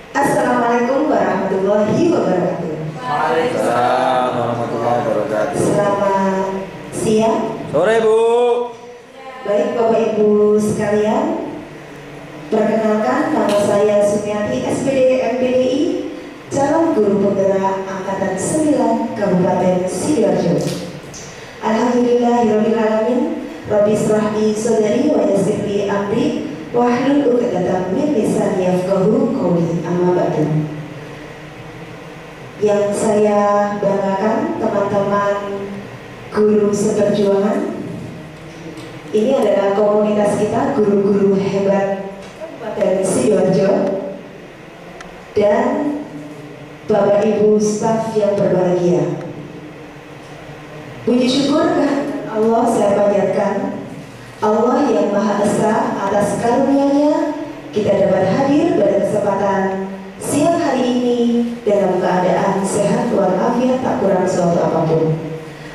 Assalamualaikum warahmatullahi wabarakatuh. Waalaikumsalam warahmatullahi wabarakatuh. Selamat siang. Sore Bu. Baik Bapak Ibu sekalian, perkenalkan nama saya Sumiati SPD MPDI, calon guru penggerak Angkatan 9 Kabupaten Sidoarjo. Alhamdulillahirabbil alamin. Rabbi shrah li sadri wa yassir li amri wahlul 'uqdatam min lisani yafqahu qawli. Amma ba'du. Yang saya banggakan teman-teman guru seperjuangan, ini adalah komunitas kita, guru-guru hebat Kabupaten Sidoarjo dan Bapak Ibu staf yang berbahagia. Puji syukur Allah saya panjatkan, Allah yang Maha Esa, atas karunia-Nya kita dapat hadir pada kesempatan siang hari ini dalam keadaan sehat walafiat, tak kurang suatu apapun.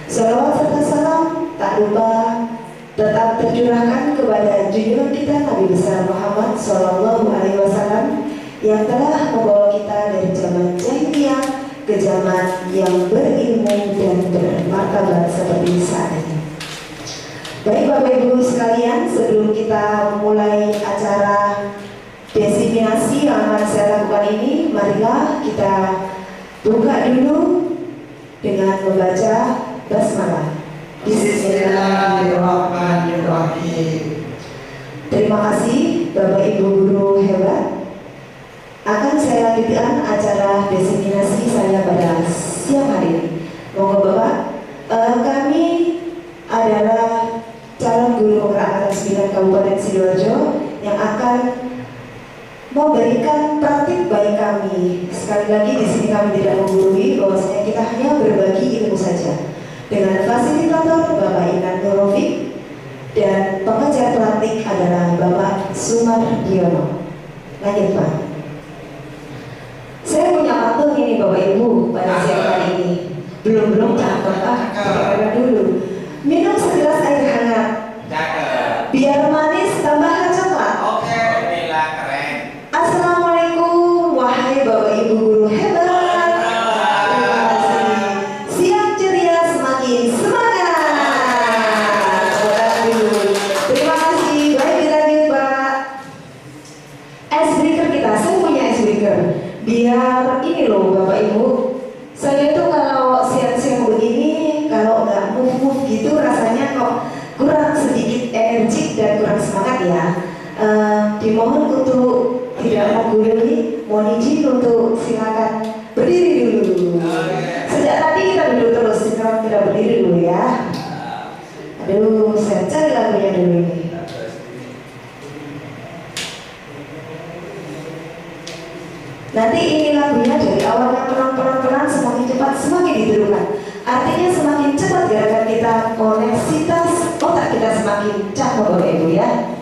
Salawat serta salam tak lupa tetap tercurahkan kepada junjungan kita Nabi besar Muhammad Sallallahu Alaihi Wasallam yang telah membawa kita dari zaman jahiliyah ke zaman yang berilmu dan bermartabat seperti saat ini. Baik Bapak Ibu sekalian, sebelum kita memulai acara desiminasi yang akan saya lakukan ini, marilah kita buka dulu dengan membaca basmalah. Bismillahirrahmanirrahim. Terima kasih Bapak Ibu guru hebat. Akan saya lanjutkan acara desiminasi saya pada siang hari ini. Monggo Bapak, kami adalah calon guru penggerak Angkatan 9 Kabupaten Sidoarjo yang akan memberikan praktik baik kami. Sekali lagi di sini kami tidak menggurui, bahwasanya kita hanya berbagi ilmu saja. Dengan fasilitator Bapak Inan Nurofik dan pengajar praktik adalah Bapak Sumardiono. Lanjut Pak. Saya punya pantun ini Bapak Ibu pada siang hari ini. Belum cakep Pak, dulu. Minum segelas air hangat. Biar manis tambah coklat. Oke, inilah keren. Assalamualaikum wahai Bapak Ibu guru hebat. Terima kasih. Siang ceria semakin semangat. Terima kasih. Baik dilanjut Pak. Icebreaker kita, saya punya icebreaker. Biar ini loh Bapak Ibu, saya itu kalau siang-siang begini, kalau nggak move gitu rasanya kok kurang sedikit energik dan kurang semangat ya. Dimohon untuk tidak menggurui, mohon izin untuk silakan berdiri dulu. Sejak tadi kita duduk terus, sekarang kita berdiri dulu ya. Aduh, saya cari lagunya dulu ini. Nanti ini lagunya dari awalnya pelan-pelan semakin cepat semakin ditirukan. Artinya semakin cepat gerakan kita, koneksitas otak kita semakin cakep Bapak Ibu ya.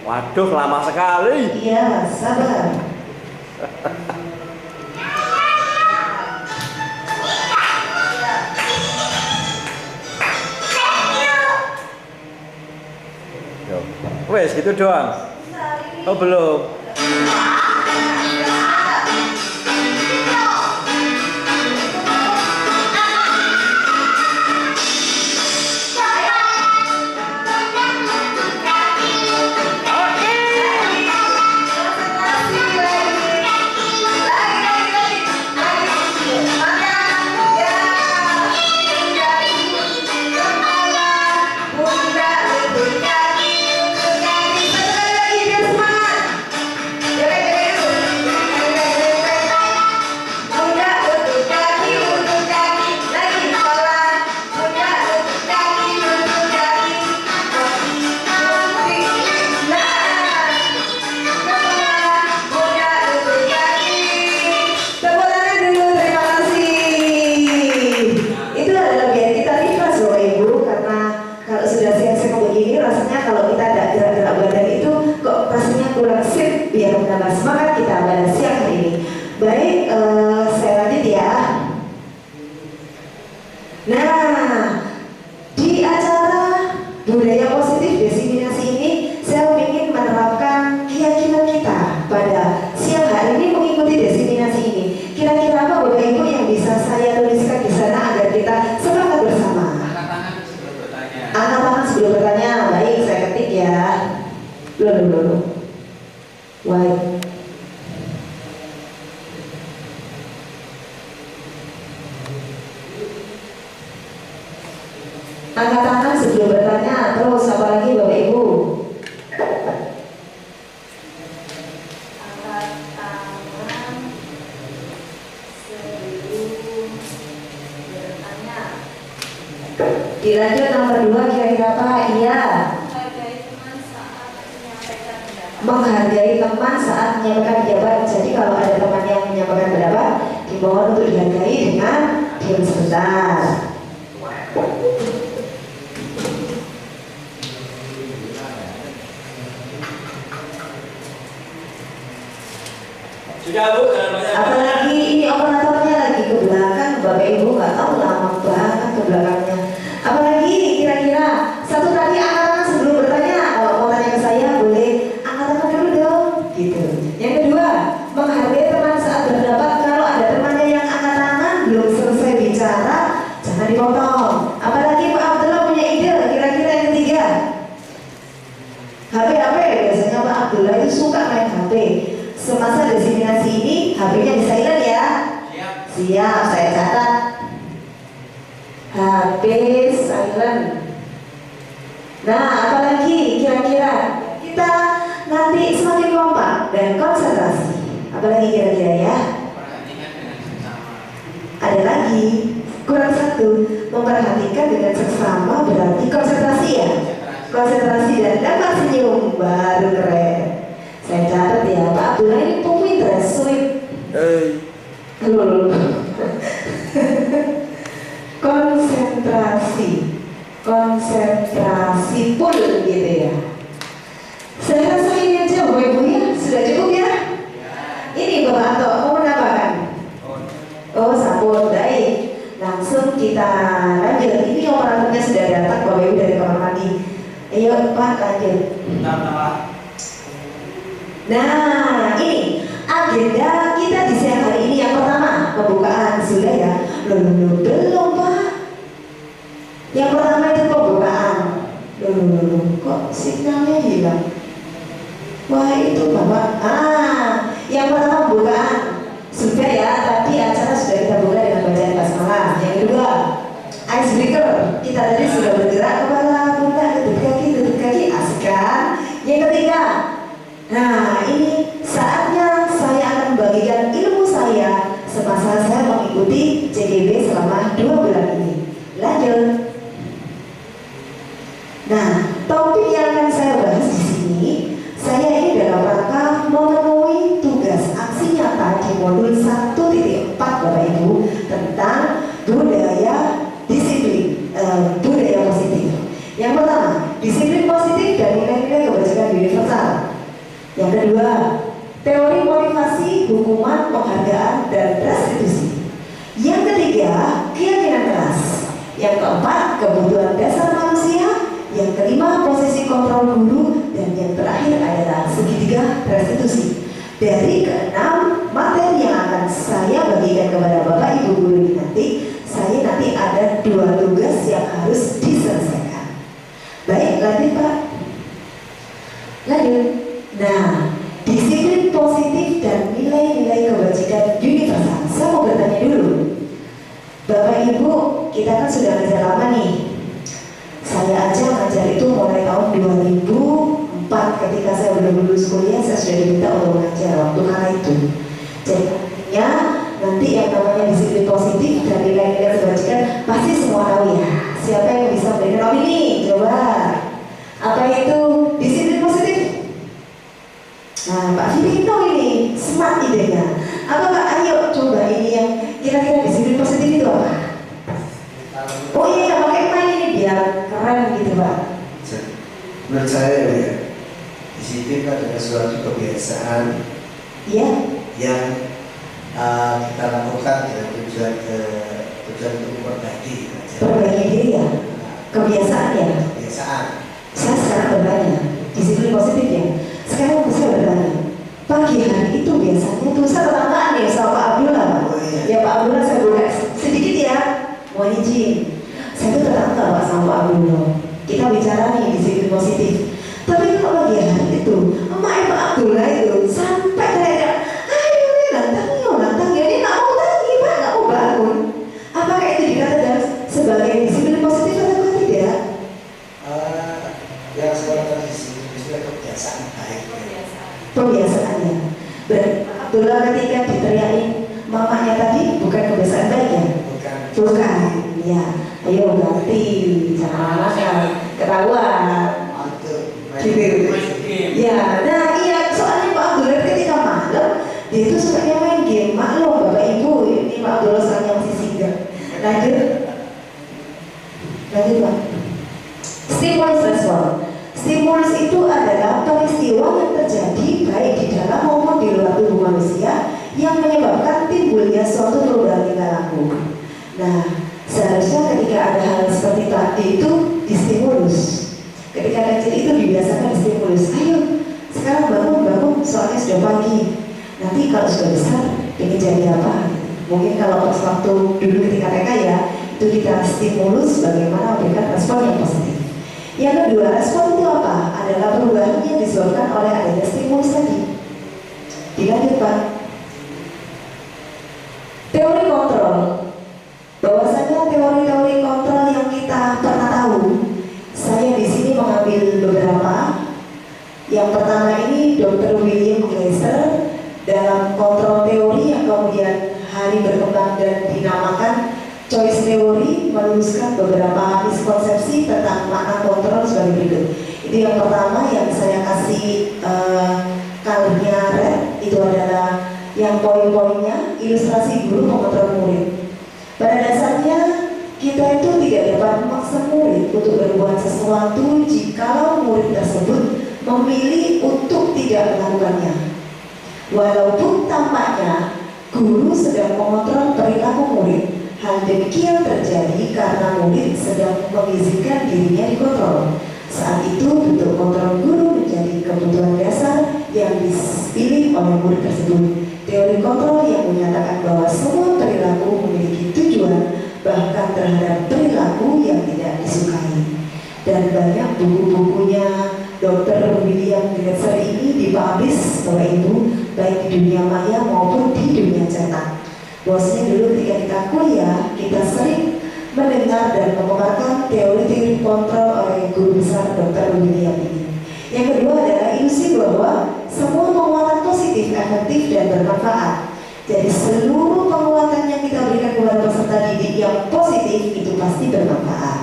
Waduh, lama sekali. Iya, sabar. Wes gitu doang. Oh belum. Jadi Dilanjut nomor 2 kira-kira apa? Iya. Menghargai teman saat menyampaikan pendapat. Jadi kalau ada teman yang menyampaikan pendapat, dimohon untuk dihargai dengan diam sebentar. Sudah Bu, jangan banyak. Apalagi ini operatornya lagi ke belakang, Bapak Ibu nggak tahu lama banget ke belakangnya. Apalagi kira-kira satu tadi angkat tangan sebelum bertanya. Kalau mau tanya ke saya boleh angkat tangan dulu dong, gitu. Yang kedua, menghargai teman saat berpendapat. Kalau ada temannya yang angkat tangan belum selesai bicara, jangan dipotong. Apalagi Pak Abdullah punya ide, kira-kira yang ketiga. HP biasanya Pak Abdullah itu suka main HP. Semasa diseminasi ini HP-nya di silent ya. Siap, saya catat. HP silent. Nah, apalagi kira-kira kita nanti semakin kompak dan konsentrasi. Apalagi kira-kira ya? Perhatikan dengan seksama. Ada lagi, kurang satu, memperhatikan dengan seksama berarti konsentrasi ya. Konsentrasi dan dapat senyum baru keren. Saya catat ya, Pak Abdullah ini pinter, sweet. Konsentrasi full gitu ya. Saya rasa ini aja Bapak Ibu ya, sudah cukup ya. Ini Bapak Anto mau menambahkan? Oh sabun, baik. Langsung kita lanjut. Ini operatornya sudah datang Bapak Ibu dari kamar mandi. Ayo Pak lanjut. Nah, ini agenda kita di siang hari ini. Yang pertama, pembukaan. Sudah ya? Belum Pak. Yang pertama itu pembukaan. Kok sinyalnya hilang? Wah itu Bapak. Yang pertama pembukaan. Sudah ya, tadi acara sudah kita buka dengan bacaan basmalah. Yang kedua, icebreaker. Kita tadi sudah bergerak kepala, pundak, ketut kaki, asik kan? Yang ketiga, nah ini saatnya saya akan membagikan ilmu saya semasa saya mengikuti CGB selama 2 bulan ini. Lanjut. Nah, topik yang akan saya bahas di sini, saya ini dalam rangka memenuhi tugas aksi nyata di modul 1.4 Bapak Ibu tentang budaya disiplin, budaya positif. Yang pertama, disiplin positif dan nilai-nilai kebajikan universal. Yang kedua, teori motivasi, hukuman, penghargaan, dan restitusi. Yang ketiga, keyakinan keras. Yang keempat, kebutuhan dasar manusia. Yang kelima, posisi kontrol guru. Dan yang terakhir adalah segitiga restitusi. Dari keenam materi yang akan saya bagikan kepada Bapak Ibu guru ini nanti, saya nanti ada 2 tugas yang harus diselesaikan. Baik, lanjut Pak. Lanjut. Nah, disiplin positif dan nilai-nilai kebajikan universal. Saya mau bertanya dulu, Bapak Ibu, kita kan sudah ngajar lama nih. Saya aja ngajar itu mulai tahun 2004 ketika saya udah lulus kuliah, saya sudah diminta untuk mengajar waktu kala itu. Jadi artinya nanti yang namanya disiplin positif dan nilai-nilai kebajikan pasti semua tahu ya. Siapa yang bisa memberikan opini? Coba. Apa itu disiplin positif? Nah, Pak Firito ini smart idenya. Apa Pak? Ayo coba ini yang kira-kira disiplin positif itu apa? Oh iya, pakai main ini biar keren gitu Pak. Menurut saya ya, disiplin adalah suatu kebiasaan yang kita lakukan dengan tujuan untuk memperbaiki. Perbaiki diri ya, kebiasaan ya. Kebiasaan. Saya sekarang bertanya, disiplin positif ya. Sekarang saya bertanya, pagi hari itu biasanya tuh saya tetanggaan nih sama Pak Abdullah Pak. Oh, iya. Ya Pak Abdullah saya boleh sedikit ya, mohon izin. Saya tuh tetangga Pak sama Pak Abdullah. Kita bicara nih disiplin positif. Tapi kalau pagi hari itu, emak Pak Abdullah itu sampai kayak, ayo nantang ya, dia nggak mau lagi Pak, nggak mau bangun. Apakah itu dikatakan sebagai disiplin positif atau tidak? Yang sebenarnya disiplin itu kebiasaan baik. Pembiasaannya. Berarti Pak Abdullah ketika diteriakin mamanya tadi bukan kebiasaan baik ya? Bukan. Bukan. Ya. Ayo ganti, jangan lama ketahuan. Gitu. Ya, nah iya soalnya Pak Abdul ketika malam dia itu sukanya main game. Maklum Bapak Ibu, ini Pak Abdul yang masih single. Lanjut Pak. Stimulus respon. Stimulus itu adalah peristiwa yang terjadi baik di dalam maupun di luar tubuh manusia yang menyebabkan timbulnya suatu perubahan tingkah laku. Nah, seharusnya ketika ada hal seperti tadi itu distimulus. Ketika kecil itu dibiasakan distimulus. Ayo, sekarang bangun, soalnya sudah pagi. Nanti kalau sudah besar, ingin jadi apa? Mungkin kalau pas waktu dulu ketika TK ya, itu kita stimulus bagaimana memberikan respon yang positif. Yang kedua, respon itu apa? Adalah perubahan yang disebabkan oleh adanya stimulus tadi. Dilanjut Pak. Teori kontrol. Bahwasanya teori-teori kontrol yang kita pernah tahu, saya di sini mengambil beberapa. Yang pertama ini Dr. William Glasser dalam kontrol teori yang kemudian hari berkembang dan dinamakan choice theory, meluluskan beberapa miskonsepsi tentang makna kontrol sebagai berikut. Itu yang pertama yang saya kasih colornya red, itu adalah yang poin-poinnya ilustrasi guru mengontrol murid. Pada dasarnya kita itu tidak dapat memaksa murid untuk berbuat sesuatu jika murid tersebut memilih untuk tidak melakukannya. Walaupun tampaknya guru sedang mengontrol perilaku murid, hal demikian terjadi karena murid sedang mengizinkan dirinya dikontrol. Saat itu bentuk kontrol guru menjadi kebutuhan dasar yang dipilih oleh murid tersebut. Teori kontrol yang menyatakan bahwa semua perilaku memiliki tujuan, bahkan terhadap perilaku yang tidak disukai. Dan banyak buku-bukunya Dr. William Glasser ini dipublish Bapak Ibu, baik di dunia maya maupun di dunia cetak. Bosnya dulu ketika kita kuliah, kita sering mendengar dan memaparkan teori-teori kontrol oleh guru besar Dr. William ini. Yang kedua adalah ilusi bahwa semua penguatan positif, efektif, dan bermanfaat. Jadi seluruh penguatan yang kita berikan kepada peserta didik yang positif itu pasti bermanfaat.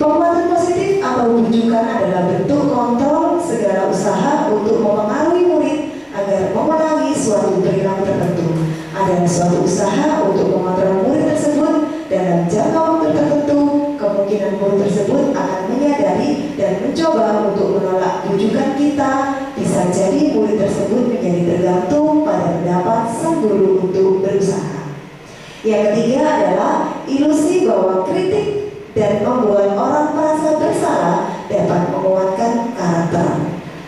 Penguatan positif atau rujukan adalah bentuk kontrol segala usaha untuk mempengaruhi murid agar memenangi suatu perilaku tertentu. Adalah suatu usaha untuk mengontrol murid tersebut dalam jangka waktu tertentu. Kemungkinan murid tersebut akan menyadari dan mencoba untuk menolak rujukan kita. Bisa jadi murid tersebut menjadi tergantung pada pendapat sang guru untuk berusaha. Yang ketiga adalah ilusi bahwa kritik dan membuat orang merasa bersalah dapat menguatkan karakter.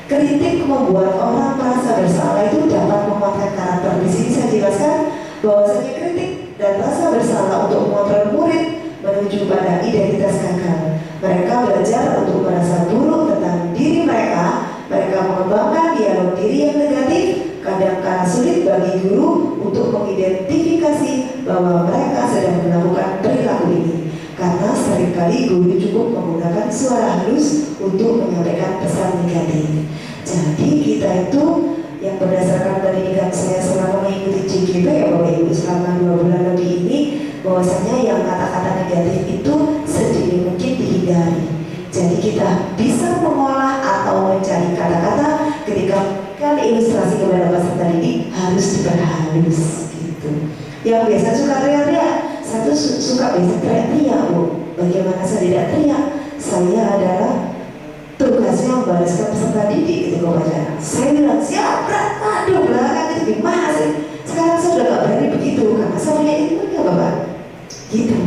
Kritik membuat orang merasa bersalah itu dapat menguatkan karakter. Di sini saya jelaskan bahwasanya kritik dan rasa bersalah untuk mengontrol murid menuju pada identitas gagal. Mereka belajar untuk merasa buruk tentang diri mereka. Mereka mengembangkan dialog diri yang negatif. Kadang-kadang sulit bagi guru untuk mengidentifikasi bahwa mereka sedang melakukan perilaku ini. Karena seringkali guru cukup menggunakan suara halus untuk menyampaikan pesan negatif. Jadi kita itu yang berdasarkan pendidikan saya selama mengikuti CGP ya Bapak Ibu selama 2 bulan lebih ini, bahwasanya yang kata-kata negatif itu sedini mungkin dihindari. Jadi kita bisa mengolah atau mencari kata-kata ketika kan ilustrasi kepada peserta didik harus diperhalus gitu. Yang biasa suka teriak-teriak, satu suka biasa teriak-teriak Bu. Bagaimana saya tidak teriak? Saya adalah tugasnya membalaskan peserta didik gitu kepada. Saya bilang siap, aduh belakang itu gimana sih? Sekarang saya sudah gak berani begitu karena saya punya ilmu ya Bapak. Gitu.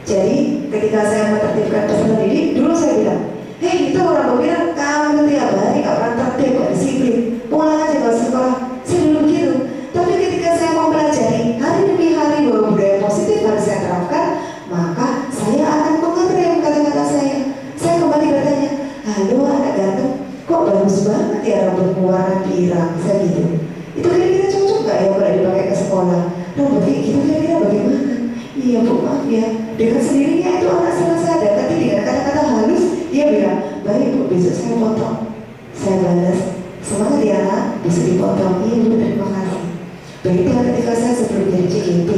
Jadi ketika saya menertibkan peserta didik, dulu saya bilang, itu orang bilang kamu tiap hari gak pernah tertib, gak disiplin, pulang aja ke sekolah. Saya dulu begitu. Tapi ketika saya mau pelajari hari demi hari bahwa budaya positif harus saya terapkan, maka saya akan mengerem kata-kata saya. Saya kembali bertanya, halo anak ganteng, kok bagus banget ya rambutmu warna pirang, saya gitu. Itu kira-kira cocok gak ya kalau dipakai ke sekolah? Rambutnya gitu kira-kira bagaimana? Iya Bu, maaf ya. Dengan sendirinya itu anak selesai ada, tapi dengan kata-kata halus dia bilang, baik Bu, besok saya potong. Saya balas, semangat ya anak, bisa dipotong. Iya Bu, terima kasih. Begitu ketika saya sebelum jadi CGP,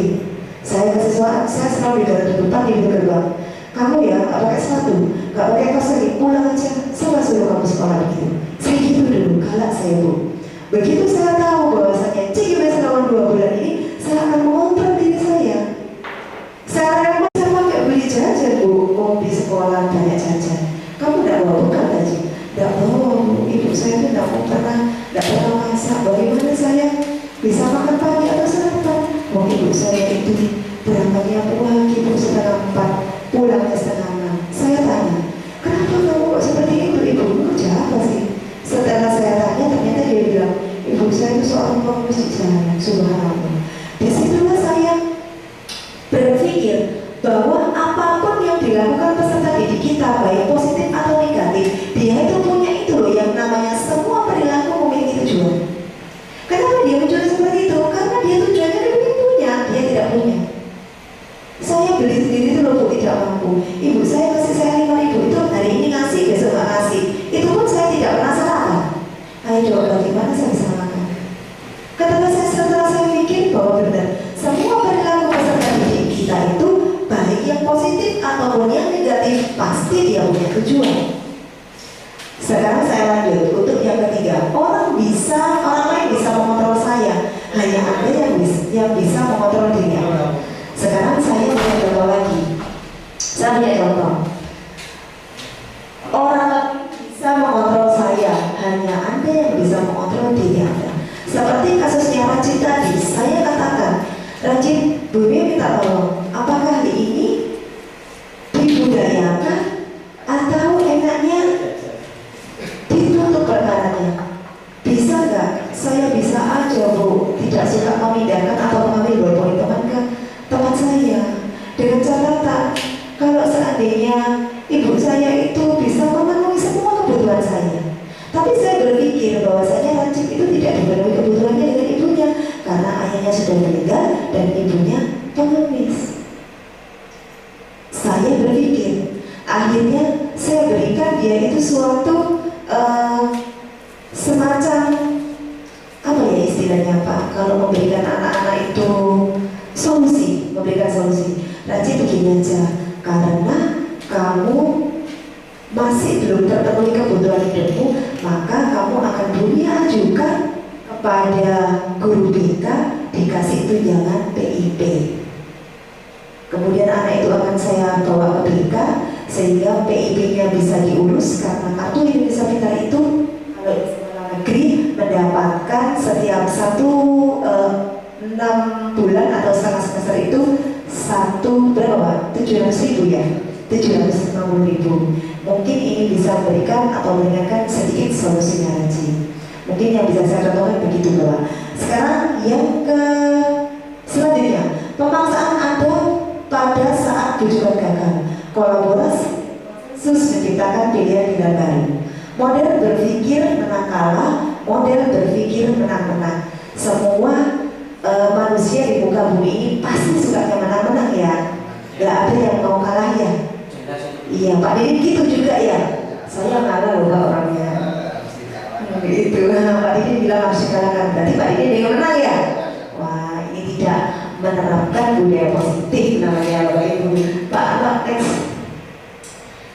Saya ke siswa, saya selalu di depan di pintu gerbang. Kamu ya nggak pakai sepatu, nggak pakai kaos kaki, pulang aja. Saya nggak suruh kamu sekolah begitu. Saya gitu dulu, galak saya Bu. Begitu saya tahu bahwasanya CGB selama 2 bulan ini saya akan mengontrol diri saya. Saya rela saya pakai beli jajan Bu, mau di sekolah banyak jajan. Kamu nggak bawa bekal aja? Nggak bawa Bu. Ibu saya tuh nggak pernah masak. Bagaimana saya bisa makan pagi atau sarapan? Mau ibu saya itu berangkatnya pagi Bu 3:30, pulangnya 5:30. Saya tanya, kenapa kamu kok seperti itu Ibu? Kerja apa sih? Setelah saya tanya, ternyata dia bilang, ibu saya itu seorang pemusik jalan. Subhanallah. Disitulah saya berpikir bahwa apapun yang dilakukan peserta didik kita, baik positif atau negatif, dia itu punya itu loh yang namanya semua perilaku memiliki tujuan. Kenapa dia muncul seperti itu? Karena dia tujuannya lebih punya, dia tidak punya. Saya beli sendiri itu loh Bu, tidak mampu. Ibu saya kasih saya 5.000 itu hari ini ngasih, besok nggak ngasih. Itu pun saya tidak pernah salah. Ayo coba bagaimana saya bisa makan? Setelah saya pikir bahwa benar, semua perilaku peserta didik kita itu baik yang positif ataupun yang negatif pasti dia punya tujuan. Sekarang saya lanjut untuk yang ketiga. Orang lain bisa mengontrol saya, hanya Anda yang bisa mengontrol diri Anda. Sekarang saya punya contoh lagi. Saya punya contoh. Orang lain bisa mengontrol saya, hanya Anda yang bisa mengontrol diri Anda. Seperti kasusnya Rajin tadi, saya katakan, Rajin, Bumi minta tolong, apakah hari ini dibudayakan atau enaknya ditutup perkaranya? Bisa nggak? Saya bisa aja Bu, tidak suka memindahkan atau mengambil ballpoint teman ke tempat saya. Dengan catatan, kalau seandainya ibu saya itu bisa memenuhi semua kebutuhan saya. Tapi saya berpikir bahwasanya Rajin itu tidak dipenuhi kebutuhannya dengan ibunya karena ayahnya sudah meninggal dan ibunya pengemis. Saya berpikir, akhirnya saya berikan dia itu suatu semacam apa ya istilahnya Pak? Kalau memberikan anak-anak itu memberikan solusi. Rajin begini aja, karena kamu masih belum terpenuhi kebutuhan hidupmu, maka kamu akan dulu ajukan kepada guru BK dikasih tunjangan PIP. Kemudian anak itu akan saya bawa ke BK sehingga PIP-nya bisa diurus karena kartu Indonesia Pintar itu kalau di sekolah negeri mendapatkan setiap 6 bulan atau setengah semester itu berapa? 700.000 ya? 750.000. Mungkin ini bisa memberikan atau meringankan sedikit solusinya Rajin. Mungkin yang bisa saya contohkan begitu Bapak. Sekarang yang ke selanjutnya, pemaksaan ada pada saat tujuan gagal. Kolaborasi khusus menciptakan pilihan baru. Model berpikir menang kalah, model berpikir menang-menang. Semua manusia di muka bumi ini pasti sukanya menang-menang ya. Gak ada yang mau kalah ya. Iya Pak Didi gitu juga ya. Saya ngalah loh Pak orangnya. Gitu. Pak Didi bilang harus dikalahkan. Berarti Pak Didi yang menang ya. Wah ini tidak menerapkan budaya positif namanya Bapak Ibu. Pak next.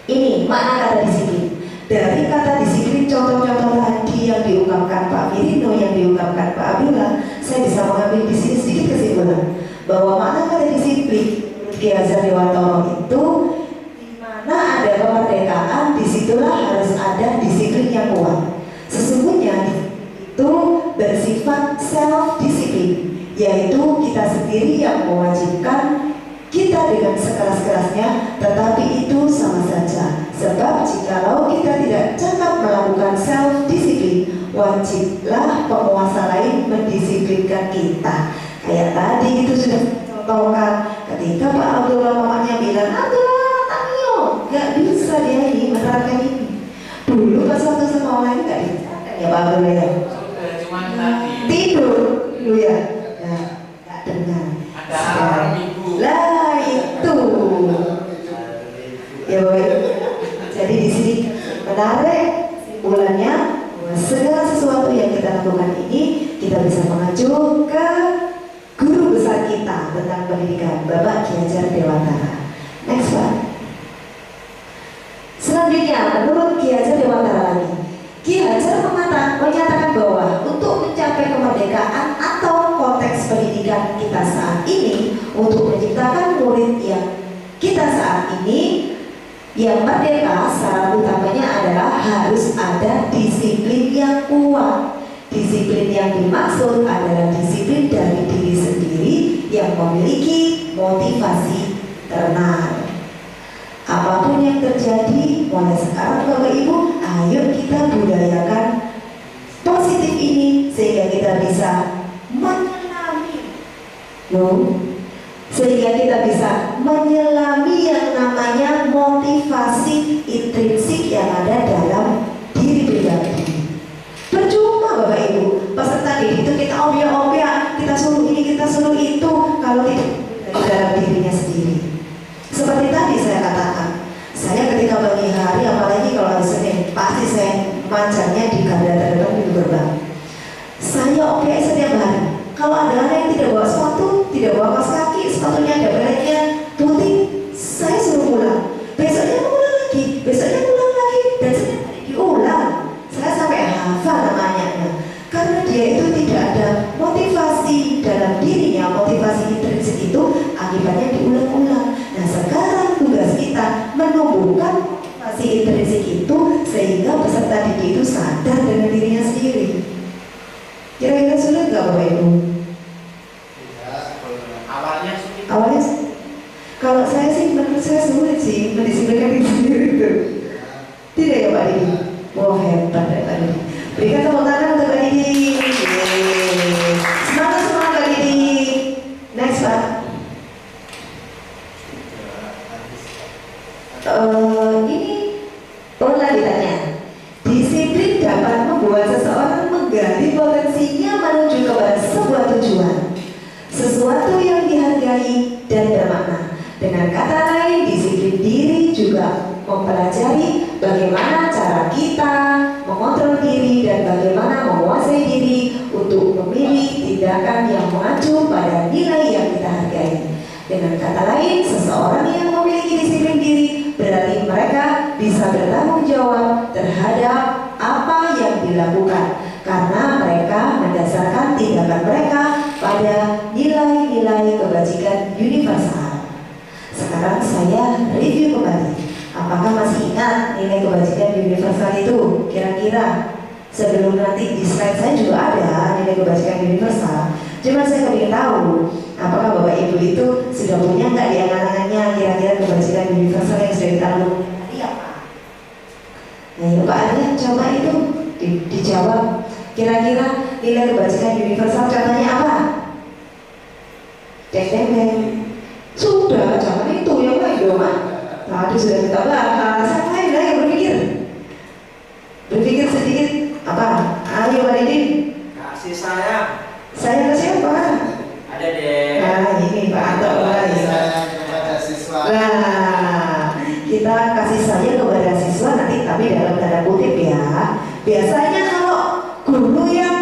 Ini makna kata disiplin. Dari kata disiplin contoh-contoh tadi yang diungkapkan Pak Firino, yang diungkapkan Pak Abdullah, saya bisa mengambil di sini sedikit kesimpulan bahwa makna kata disiplin Ki Hajar Dewantoro itu di mana ada kemerdekaan, disitulah harus ada disiplin yang kuat. Sesungguhnya itu bersifat self disiplin, yaitu kita sendiri yang mewajibkan kita dengan sekeras-kerasnya, tetapi itu sama saja. Sebab jikalau kita tidak cakap melakukan self disiplin, wajiblah penguasa lain mendisiplinkan kita. Kayak tadi itu sudah contohkan ketika Pak Abdullah mamanya bilang, Abdullah Tanio, gak bisa dia ini menerapkan ini. Dulu pas waktu sekolah ini gak diceritakan ya Pak Abdullah ya. Cuma tadi Tidur dulu ya. Nah, gak dengar. ada alarm ibu. Lah itu. Ya boy. Jadi di sini menarik simpulannya segala sesuatu yang kita lakukan ini kita bisa mengacu ke guru besar besar kita tentang pendidikan, Bapak Ki Hajar Dewantara. Next slide. Selanjutnya, menurut Ki Hajar Dewantara lagi, Ki Hajar menyatakan bahwa untuk mencapai kemerdekaan atau konteks pendidikan kita saat ini, untuk menciptakan murid yang kita saat ini yang merdeka, syarat utamanya adalah harus ada disiplin yang kuat. Disiplin yang dimaksud adalah disiplin dari diri sendiri yang memiliki motivasi terkenal. Apapun yang terjadi, mulai sekarang Bapak Ibu, ayo kita budayakan positif ini sehingga kita bisa menyelami, sehingga kita bisa menyelami yang namanya motivasi intrinsik yang ada dalam diri pribadi. Percuma Bapak Ibu, peserta didik itu kita obyak-obyak, kita suruh ini, kita suruh itu, kalau tidak dari dalam dirinya sendiri. Seperti tadi saya katakan, saya ketika pagi hari, apalagi kalau hari Senin, pasti saya manjanya di garda terdepan pintu gerbang. Saya obyak setiap hari. Kalau ada anak yang tidak bawa sepatu, tidak bawa kaos kaki, sepatunya ada bereknya putih, saya suruh pulang. Besoknya ulang lagi, besoknya ulang lagi, besoknya diulang. Saya sampai hafal namanya, karena dia itu tidak ada motivasi dalam dirinya, motivasi intrinsik itu akibatnya diulang-ulang. Nah sekarang tugas kita menumbuhkan motivasi intrinsik itu sehingga peserta didik itu sadar dengan dirinya sendiri. Kira-kira sulit nggak Bapak Ibu? Awalnya sulit. Awalnya, kalau saya sih menurut saya sulit sih mendisiplinkan diri sendiri itu. Tidak ya Pak Didi? Wah hebat ya Pak Didi. Berikan tepuk tangan untuk Pak Didi. Semangat Pak Didi. Next Pak. Ini lanjutannya. Disiplin dapat membuat seseorang menggali potensinya menuju kepada sebuah tujuan, sesuatu yang dihargai dan bermakna. Dengan kata lain, disiplin diri juga mempelajari bagaimana cara kita mengontrol diri dan bagaimana menguasai diri untuk memilih tindakan yang mengacu pada nilai yang kita hargai. Dengan kata lain, seseorang yang memiliki disiplin diri berarti mereka bisa bertanggung jawab terhadap apa yang dilakukan karena mereka mendasarkan tindakan mereka pada nilai-nilai kebajikan universal. Sekarang saya review kembali. Apakah masih ingat nilai kebajikan universal itu? Kira-kira sebelum nanti di slide saya juga ada nilai kebajikan universal. Cuma saya ingin tahu apakah Bapak Ibu itu sudah punya nggak di angan-angannya kira-kira kebajikan universal yang sudah ditanam tadi apa? Nah itu Pak Arya coba itu dijawab. Kira-kira nilai kebajikan universal contohnya apa? Deng-deng-deng. Sudah, jangan itu yang lain dong Pak. Tadi sudah kita bahas, yang lain lah yang berpikir sedikit apa? Ayo Pak Didi. Kasih sayang. Saya ke siapa? Ada deh. Nah ini Pak Anto mulai. kepada siswa. Nah kita kasih sayang kepada siswa nanti tapi dalam tanda kutip ya. Biasanya kalau guru yang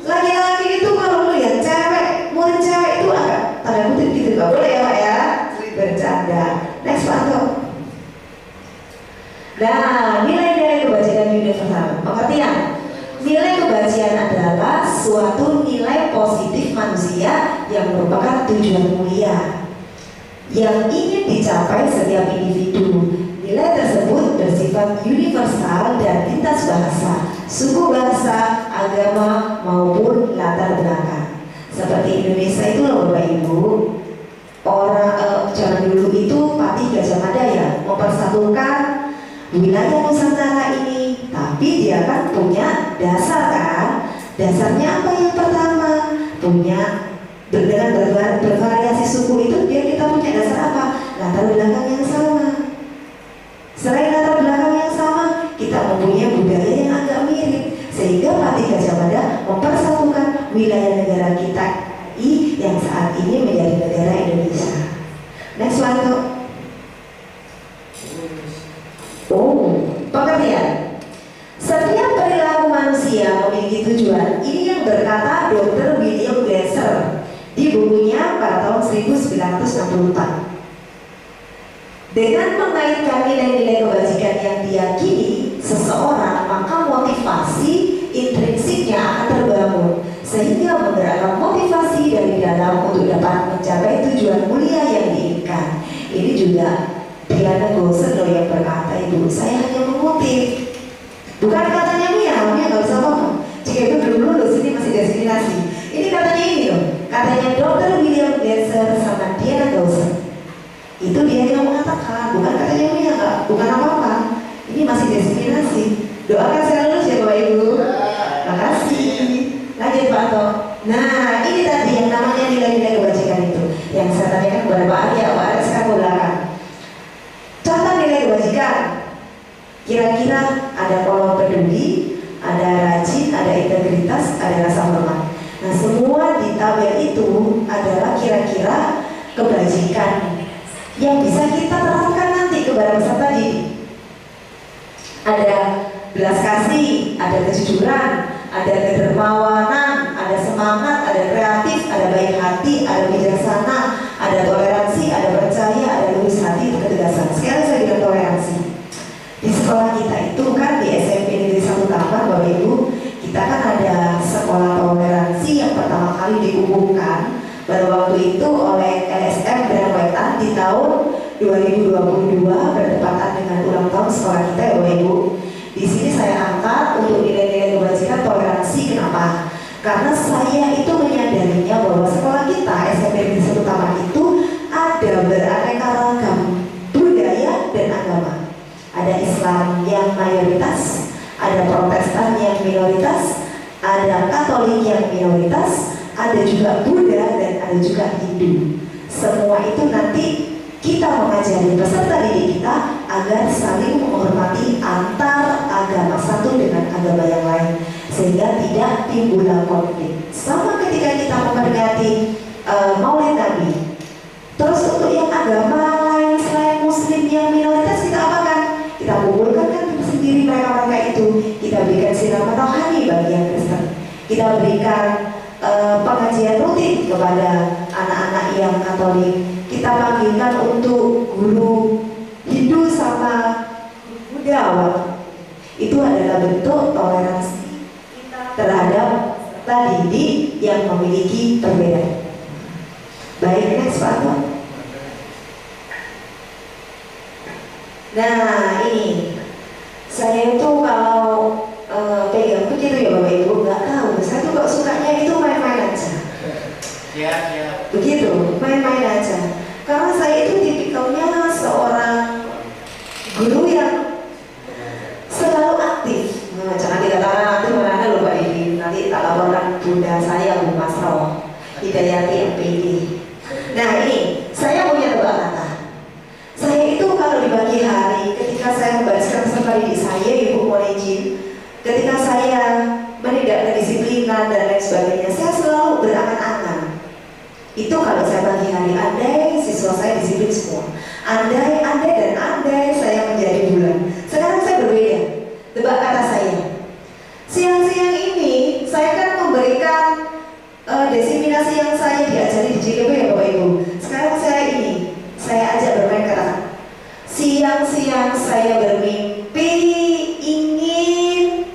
laki-laki itu kalau melihat cewek, murid cewek itu agak tanda kutip gitu, nggak boleh ya Pak ya, bercanda. Next Pak Anto. Nah nilai-nilai kebajikan universal, pengertian. Nilai kebajikan adalah suatu nilai positif manusia yang merupakan tujuan mulia yang ingin dicapai setiap individu. Nilai tersebut bersifat universal dan lintas bahasa, suku bangsa, agama maupun latar belakang. Seperti Indonesia itu loh Bapak Ibu, orang zaman dulu itu Patih Gajah Mada ya mempersatukan wilayah Nusantara ini, tapi dia kan punya dasar kan. Dasarnya apa yang pertama? Punya dengan bervariasi suku itu kita punya dasar apa? Latar belakang yang sama. Selain latar belakang yang sama, kita mempunyai budaya yang agak mirip, sehingga Patih Gajah Mada mempersatukan wilayah negara kita yang saat ini menjadi negara Indonesia. Next slide. Pengertian. Setiap perilaku manusia memiliki tujuan. Ini yang berkata Dr. William Glasser di bukunya pada tahun 1964. Dengan mengaitkan nilai-nilai kebajikan yang diyakini seseorang, maka motivasi intrinsiknya akan terbangun sehingga menggerakkan motivasi dari dalam untuk dapat mencapai tujuan mulia yang diinginkan. Ini juga Diana Gosen loh yang berkata, Ibu, saya hanya mengutip, bukan katanya Mia nggak bisa ngomong. Jika itu belum lulus, ini masih destinasi. Ini katanya ini loh, katanya Dr. William Glasser sama Diana Gosen. Itu dia yang mengatakan, bukan katanya Mia, enggak, bukan apa-apa. Ini masih destinasi. Doakan saya lulus ya Bapak Ibu. Makasih. Lanjut Pak Anto. Nah, ini tadi yang namanya nilai-nilai kebajikan itu yang saya tanyakan kepada Pak Arya. Pak Arya sekarang ke belakang. Contoh nilai kebajikan. Kira-kira ada pola peduli, ada rajin, ada integritas, ada rasa hormat. Nah, semua di tabel itu adalah kira-kira kebajikan yang bisa kita terapkan nanti kepada peserta didik. Ada belas kasih, ada kejujuran, ada kedermawanan, ada semangat, ada kreatif, ada baik hati, ada bijaksana, ada toleransi, ada percaya, ada lurus hati, itu ketegasan. Sekarang saya bilang toleransi. Di sekolah kita itu kan di SMP Negeri 1 Taman, Bapak Ibu, kita kan ada sekolah toleransi yang pertama kali diumumkan pada waktu itu oleh LSM Grand Wetan di tahun 2022 bertepatan dengan ulang tahun sekolah kita ya Bapak Ibu. Di sini saya angkat untuk nilai-nilai kebajikan toleransi. Kenapa? Karena saya itu menyadarinya bahwa sekolah kita SMP Negeri 1 Taman itu ada beraneka ragam budaya dan agama. Ada Islam yang mayoritas, ada Protestan yang minoritas, ada Katolik yang minoritas, ada juga Buddha dan ada juga Hindu. Semua itu nanti kita mengajari peserta didik kita agar saling menghormati antar agama satu dengan agama yang lain sehingga tidak timbul konflik. Sama ketika kita memperingati Maulid Nabi. Terus untuk yang agama lain selain Muslim yang minoritas kita apakan? Kita kumpulkan kan sendiri mereka itu. Kita berikan sinar rohani bagi yang Kristen. Kita berikan pengajian rutin kepada anak-anak yang Katolik. Kita panggilkan untuk guru Hindu sama Buddha. Itu adalah bentuk toleransi kita terhadap didik yang memiliki perbedaan. Baik, next Pak Anton. Nah ini saya itu kalau pegang begitu ya Bapak Ibu, nggak tahu. Saya tuh kok sukanya itu main-main aja. Ya. Begitu, main-main aja. Karena saya itu tipikalnya seorang guru yang selalu aktif. Nah, jangan dikatakan aktif mana loh Pak Idi. Nanti tak laporkan bunda saya Bu Masro Hidayati MPD. Nah ini saya punya tebak kata. Saya itu kalau di pagi hari ketika saya membariskan peserta didik saya, Ibu mohon izin, ketika saya menindak kedisiplinan dan lain sebagainya, saya selalu berangan-angan. Itu kalau saya pagi hari, andai siswa saya disiplin semua, andai saya menjadi bulan. Sekarang saya berbeda. Tebak kata saya. Siang-siang ini saya kan memberikan desiminasi yang saya diajari di JKP ya Bapak Ibu. Sekarang saya ajak bermain kata. Siang-siang saya bermimpi ingin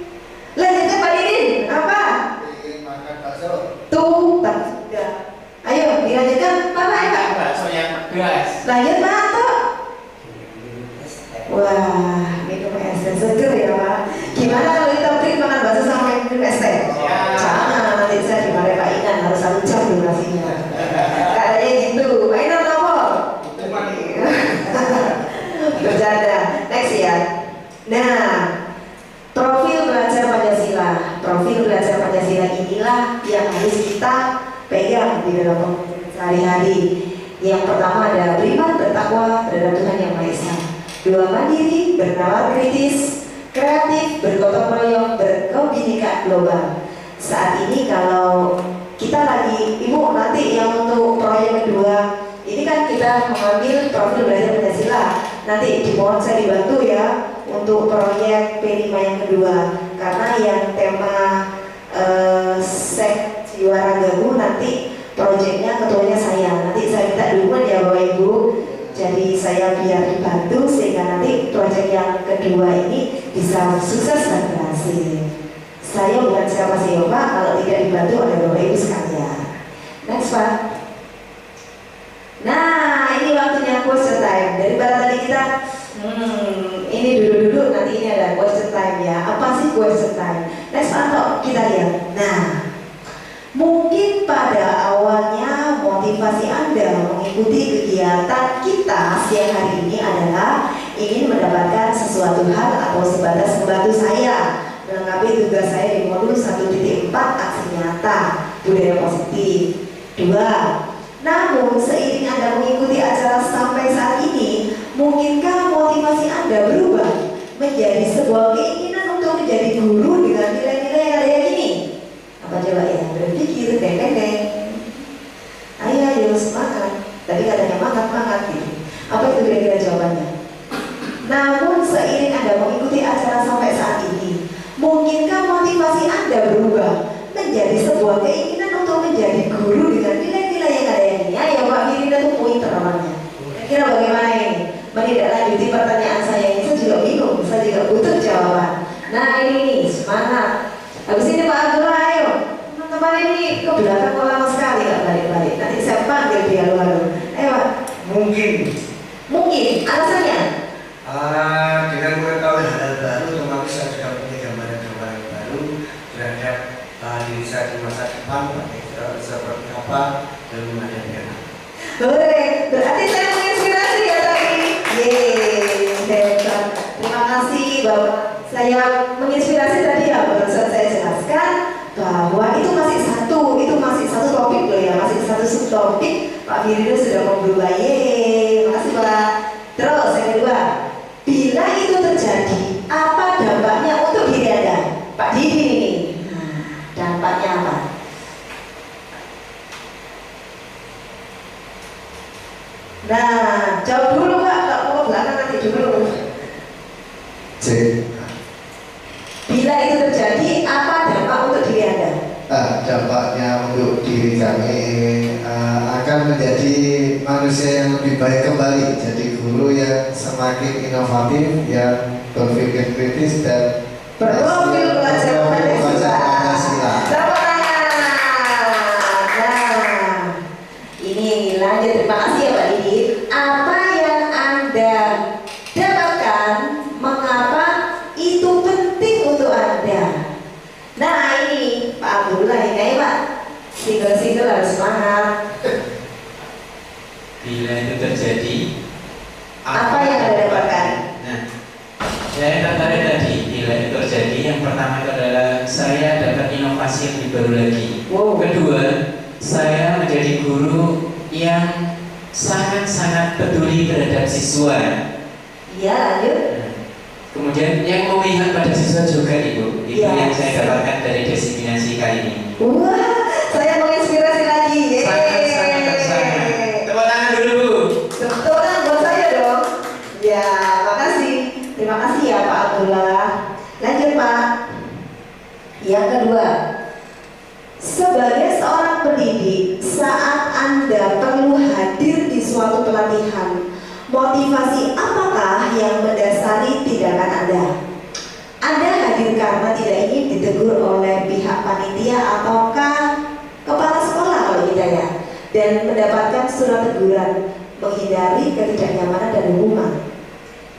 lanjutkan Pak Didin. Apa? Ingin makan bakso. Tuh, tak sudah. Ayo dilanjutkan Pak Pak. Bakso yang pedas. Lanjut Pak Anto. Wah, minum es teh seger ya Pak. Gimana kalau kita beri makan bakso sama minum es teh? Jangan, nanti saya dimarahin Pak Inan, harus 1 jam durasinya. Kayaknya gitu. Pak Inan lapor. Bercanda. Next ya. Nah, profil belajar Pancasila. Profil belajar Pancasila inilah yang harus kita pegang di dalam komunikasi sehari-hari. Yang pertama ada beriman, bertakwa terhadap Tuhan Yang Maha Esa. 2, mandiri, bernalar kritis, kreatif, bergotong royong, berkebinekaan global. Saat ini kalau kita lagi, Ibu nanti yang untuk proyek kedua, ini kan kita mengambil profil belajar Pancasila. Nanti dimohon saya dibantu ya untuk proyek P5 yang kedua, karena yang tema sek jiwa ragamu nanti proyeknya ketuanya saya. biar dibantu sehingga nanti proyek yang kedua ini bisa sukses dan berhasil. Saya bukan siapa-siapa kalau tidak dibantu oleh Bapak Ibu sekalian. Next Pak. Nah ini waktunya question time. Daripada tadi kita ini duduk-duduk, nanti ini ada question time ya. Apa sih question time? Next Pak, kita lihat. Nah, mungkin pada awalnya motivasi Anda mengikuti kegiatan kita siang hari ini adalah ingin mendapatkan sesuatu hal atau sebatas membantu saya melengkapi tugas saya di modul 1.4 aksi nyata budaya positif. 2. Namun seiring Anda mengikuti acara sampai saat ini, mungkinkah motivasi Anda berubah menjadi sebuah keinginan untuk menjadi guru dengan nilai-nilai yang kayak gini? Apa coba ya? Berpikir, deng-deng. Ayo semangat. Tadi katanya makan gitu. Apa itu kira-kira jawabannya? Namun seiring Anda mengikuti acara sampai saat ini, mungkinkah motivasi Anda berubah menjadi sebuah keinginan untuk menjadi guru dengan nilai-nilai yang ada ini? Ayo Pak Firida itu pointer namanya. Kira bagaimana ini? Menindaklanjuti pertanyaan saya ini, saya juga bingung, saya juga butuh jawaban. Nah ini semangat. Habis ini Pak Abdullah, ayo teman-teman ini ke belakang kok lama sekali nggak balik-balik. Nanti saya panggil dia lalu. Ayo Pak. Mungkin. Alasannya? Dengan mengetahui hal baru, otomatis saya juga punya gambaran-gambaran baru terhadap diri saya di masa depan, seperti apa dan menghadapi anak. Hore, berarti saya menginspirasi ya tadi. Yeay, hebat. Terima kasih Bapak. Saya menginspirasi tadi ya, barusan saya jelaskan bahwa itu masih satu topik loh ya, masih satu subtopik. Pak Firdo sudah mau berubah. Yeay, makasih Pak. Terus yang kedua, bila itu terjadi, apa dampaknya untuk diri Anda? Pak Didi ini. Dampaknya apa? Nah, jawab dulu Pak, nggak mau ke belakang nanti dulu. C. Bila itu terjadi, apa dampak untuk diri Anda? Dampaknya untuk diri kami akan menjadi manusia yang lebih baik kembali, jadi guru yang semakin inovatif, yang berpikir kritis dan Berprofil belajar Pancasila. Tepuk tangan. Nah, ini lanjut. Terima kasih ya Pak Didi. Apa yang Anda dapatkan? Mengapa itu penting untuk Anda? Nah ini Pak Abdullah ini Pak. Single harus semangat. Bila itu terjadi, Apa yang Anda dapatkan? Nah, saya tertarik tadi. Bila itu terjadi, yang pertama itu adalah saya dapat inovasi yang lebih baru lagi. Wow. Kedua, saya menjadi guru yang sangat-sangat peduli terhadap siswa. Iya lanjut. Kemudian yang memihak pada siswa juga Ibu. Itu Ya. yang saya dapatkan dari diseminasi kali ini. Wah, saya menginspirasi lagi. Sangat. Tepuk tangan dulu Bu. Tepuk tangan buat saya dong. Ya, makasih. Terima kasih ya Pak Abdullah. Lanjut Pak. Yang kedua, sebagai seorang pendidik, saat Anda perlu hadir di suatu pelatihan, motivasi apakah yang mendasari tindakan Anda? Anda hadir karena tidak ingin ditegur oleh pihak panitia ataukah kepala sekolah kalau kita ya, dan mendapatkan surat teguran, menghindari ketidaknyamanan dan hukuman.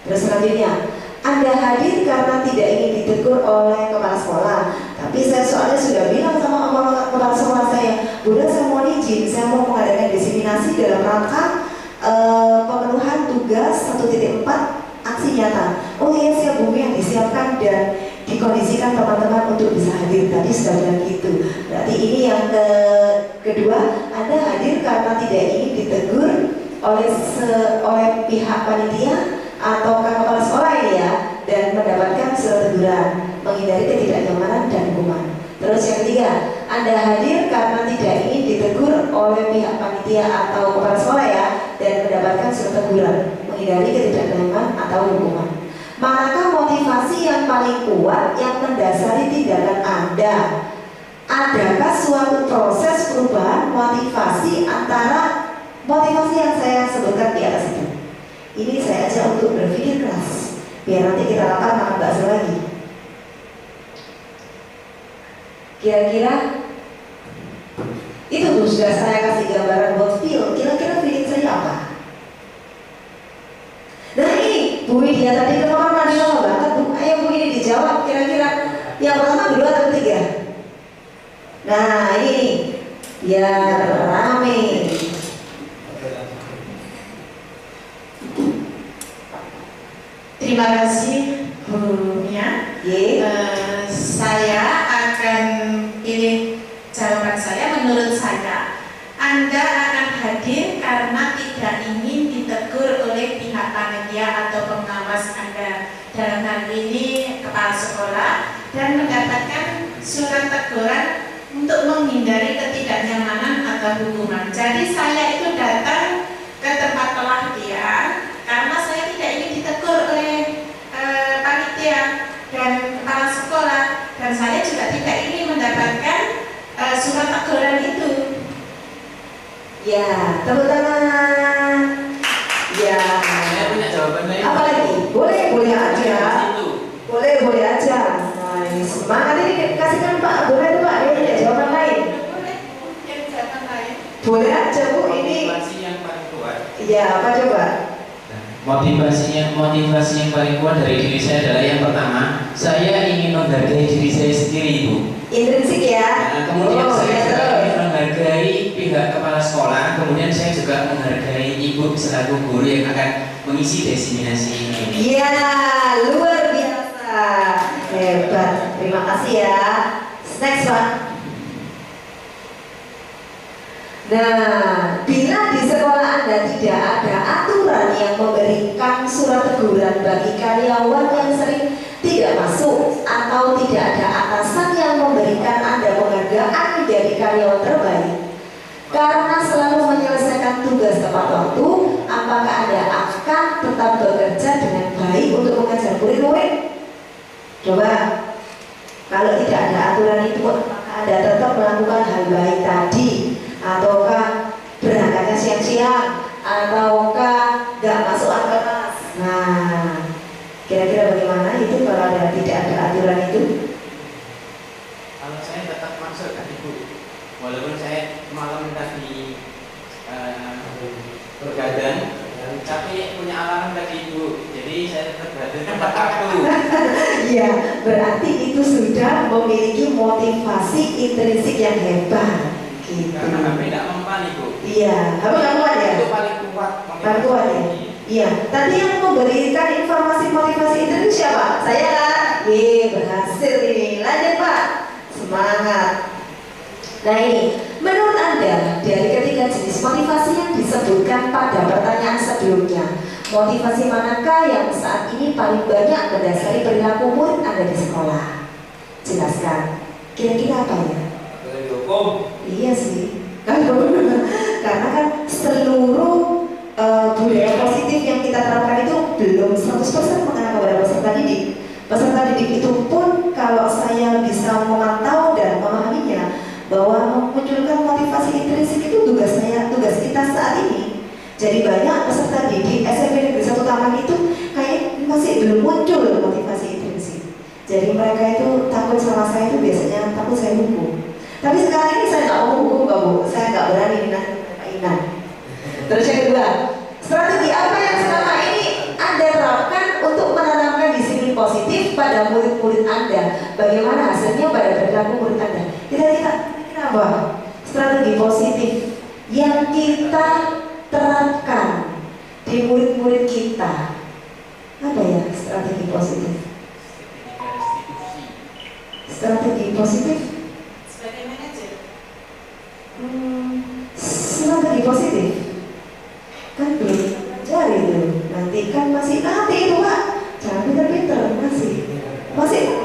Terus selanjutnya, Anda hadir karena tidak ingin ditegur oleh kepala sekolah, tapi saya soalnya sudah bilang sama kepala sekolah saya, Bunda saya mau izin, saya mau mengadakan diseminasi dalam rangka pemenuhan tugas 1.4 aksi nyata. Oh iya siap Bu, yang disiapkan dan dikondisikan teman-teman untuk bisa hadir. Tadi sudah bilang gitu. Berarti ini yang kedua, Anda hadir karena tidak ingin ditegur oleh pihak panitia atau kepala sekolah ini ya, dan mendapatkan surat teguran, menghindari ketidaknyamanan dan hukuman. Terus yang ketiga, Anda hadir karena tidak ingin ditegur oleh pihak panitia atau kepala sekolah ya, dan mendapatkan surat teguran, menghindari ketidaknyamanan atau hukuman. Manakah motivasi yang paling kuat yang mendasari tindakan Anda? Adakah suatu proses perubahan motivasi antara motivasi yang saya sebutkan di atas itu? Ini saya ajak untuk berpikir keras, biar nanti kita makan bakso lagi. Kira-kira itu tuh sudah saya kasih gambaran buat feel. Kira-kira feeling saya apa? Nah ini Bu Widya tadi ke kamar mandi lama banget Bu. Ayo Bu ini dijawab. Kira-kira yang pertama, kedua, atau ketiga? Nah ini biar rame. Terima kasih Bu Mia. Saya akan pilih jawaban saya. Menurut saya, Anda akan hadir karena tidak ingin ditegur oleh pihak panitia atau pengawas Anda, dalam hal ini kepala sekolah, dan mendapatkan surat teguran untuk menghindari ketidaknyamanan atau hukuman. Jadi saya itu datang ke tempat pelatihan karena saya tidak ingin ditegur oleh panitia dan kepala sekolah, dan saya juga tidak ingin mendapatkan surat teguran itu. Ya, tepuk tangan. Ya. Saya punya jawaban lain. Apa lagi? Boleh aja. Itu. Boleh aja. Nice. Semangat ini kasihkan Pak. Boleh tuh Pak. Dia punya jawaban lain. Boleh, mungkin jawaban lain. Boleh aja Bu. Ini. Motivasi yang paling kuat. Ya, apa coba? Motivasi yang paling kuat dari diri saya adalah yang pertama, saya ingin menghargai diri saya sendiri, Bu. Intrinsik ya. Nah, kemudian saya ya, juga terus. ingin menghargai pihak kepala sekolah, kemudian saya juga menghargai Ibu selaku guru yang akan mengisi diseminasi ini. Iya, luar biasa. Hebat. Terima kasih ya. Next Pak. Nah, bila di sekolah Anda tidak ada aturan yang memberikan surat teguran bagi karyawan yang sering tidak masuk, atau tidak ada atasan yang memberikan Anda penghargaan menjadi karyawan terbaik karena selalu menyelesaikan tugas tepat waktu, apakah Anda akan tetap bekerja dengan baik untuk mengajar murid-murid? Coba, kalau tidak ada aturan itu, apakah Anda tetap melakukan hal baik tadi? Ataukah berangkatnya siang-siang, ataukah nggak masuk kelas? Nah, kira-kira bagaimana itu kalau tidak ada aturan itu? Kalau saya tetap masuk kan Ibu, walaupun saya malam tadi bergadang, tapi punya alarm tadi Ibu, jadi saya tetap berada tempat waktu. Iya, berarti itu sudah memiliki motivasi intrinsik yang hebat. Gitu. Karena HP tidak mempan Ibu. Iya, HP nggak kuat ya? Itu paling kuat. Paling kuat ya? Iya. Tadi yang memberikan informasi motivasi itu siapa? Saya kan? Berhasil ini. Lanjut Pak. Semangat. Nah ini, menurut Anda dari ketiga jenis motivasi yang disebutkan pada pertanyaan sebelumnya, motivasi manakah yang saat ini paling banyak mendasari perilaku murid Anda di sekolah? Jelaskan. Kira-kira apa ya? Iya sih, karena kan seluruh budaya positif yang kita terapkan itu belum 100% mengenai kepada peserta didik. Peserta didik itu pun kalau saya bisa memantau dan memahaminya bahwa memunculkan motivasi intrinsik itu tugas kita saat ini. Jadi banyak peserta didik SMP Negeri 1 Taman itu kayak masih belum muncul motivasi intrinsik. Jadi mereka itu takut sama saya itu biasanya takut saya hukum. Tapi sekarang ini saya nggak mau hukum Bu, saya nggak berani Inan. Terus yang kedua, strategi apa yang selama ini Anda terapkan untuk menanamkan disiplin positif pada murid-murid Anda? Bagaimana hasilnya pada perilaku murid Anda? Kita apa? Strategi positif yang kita terapkan di murid-murid kita. Apa ya strategi positif? Strategi positif? Sebagai manajer. Strategi positif kan belum cari itu, nanti kan masih nanti itu Pak, jangan pinter-pinter masih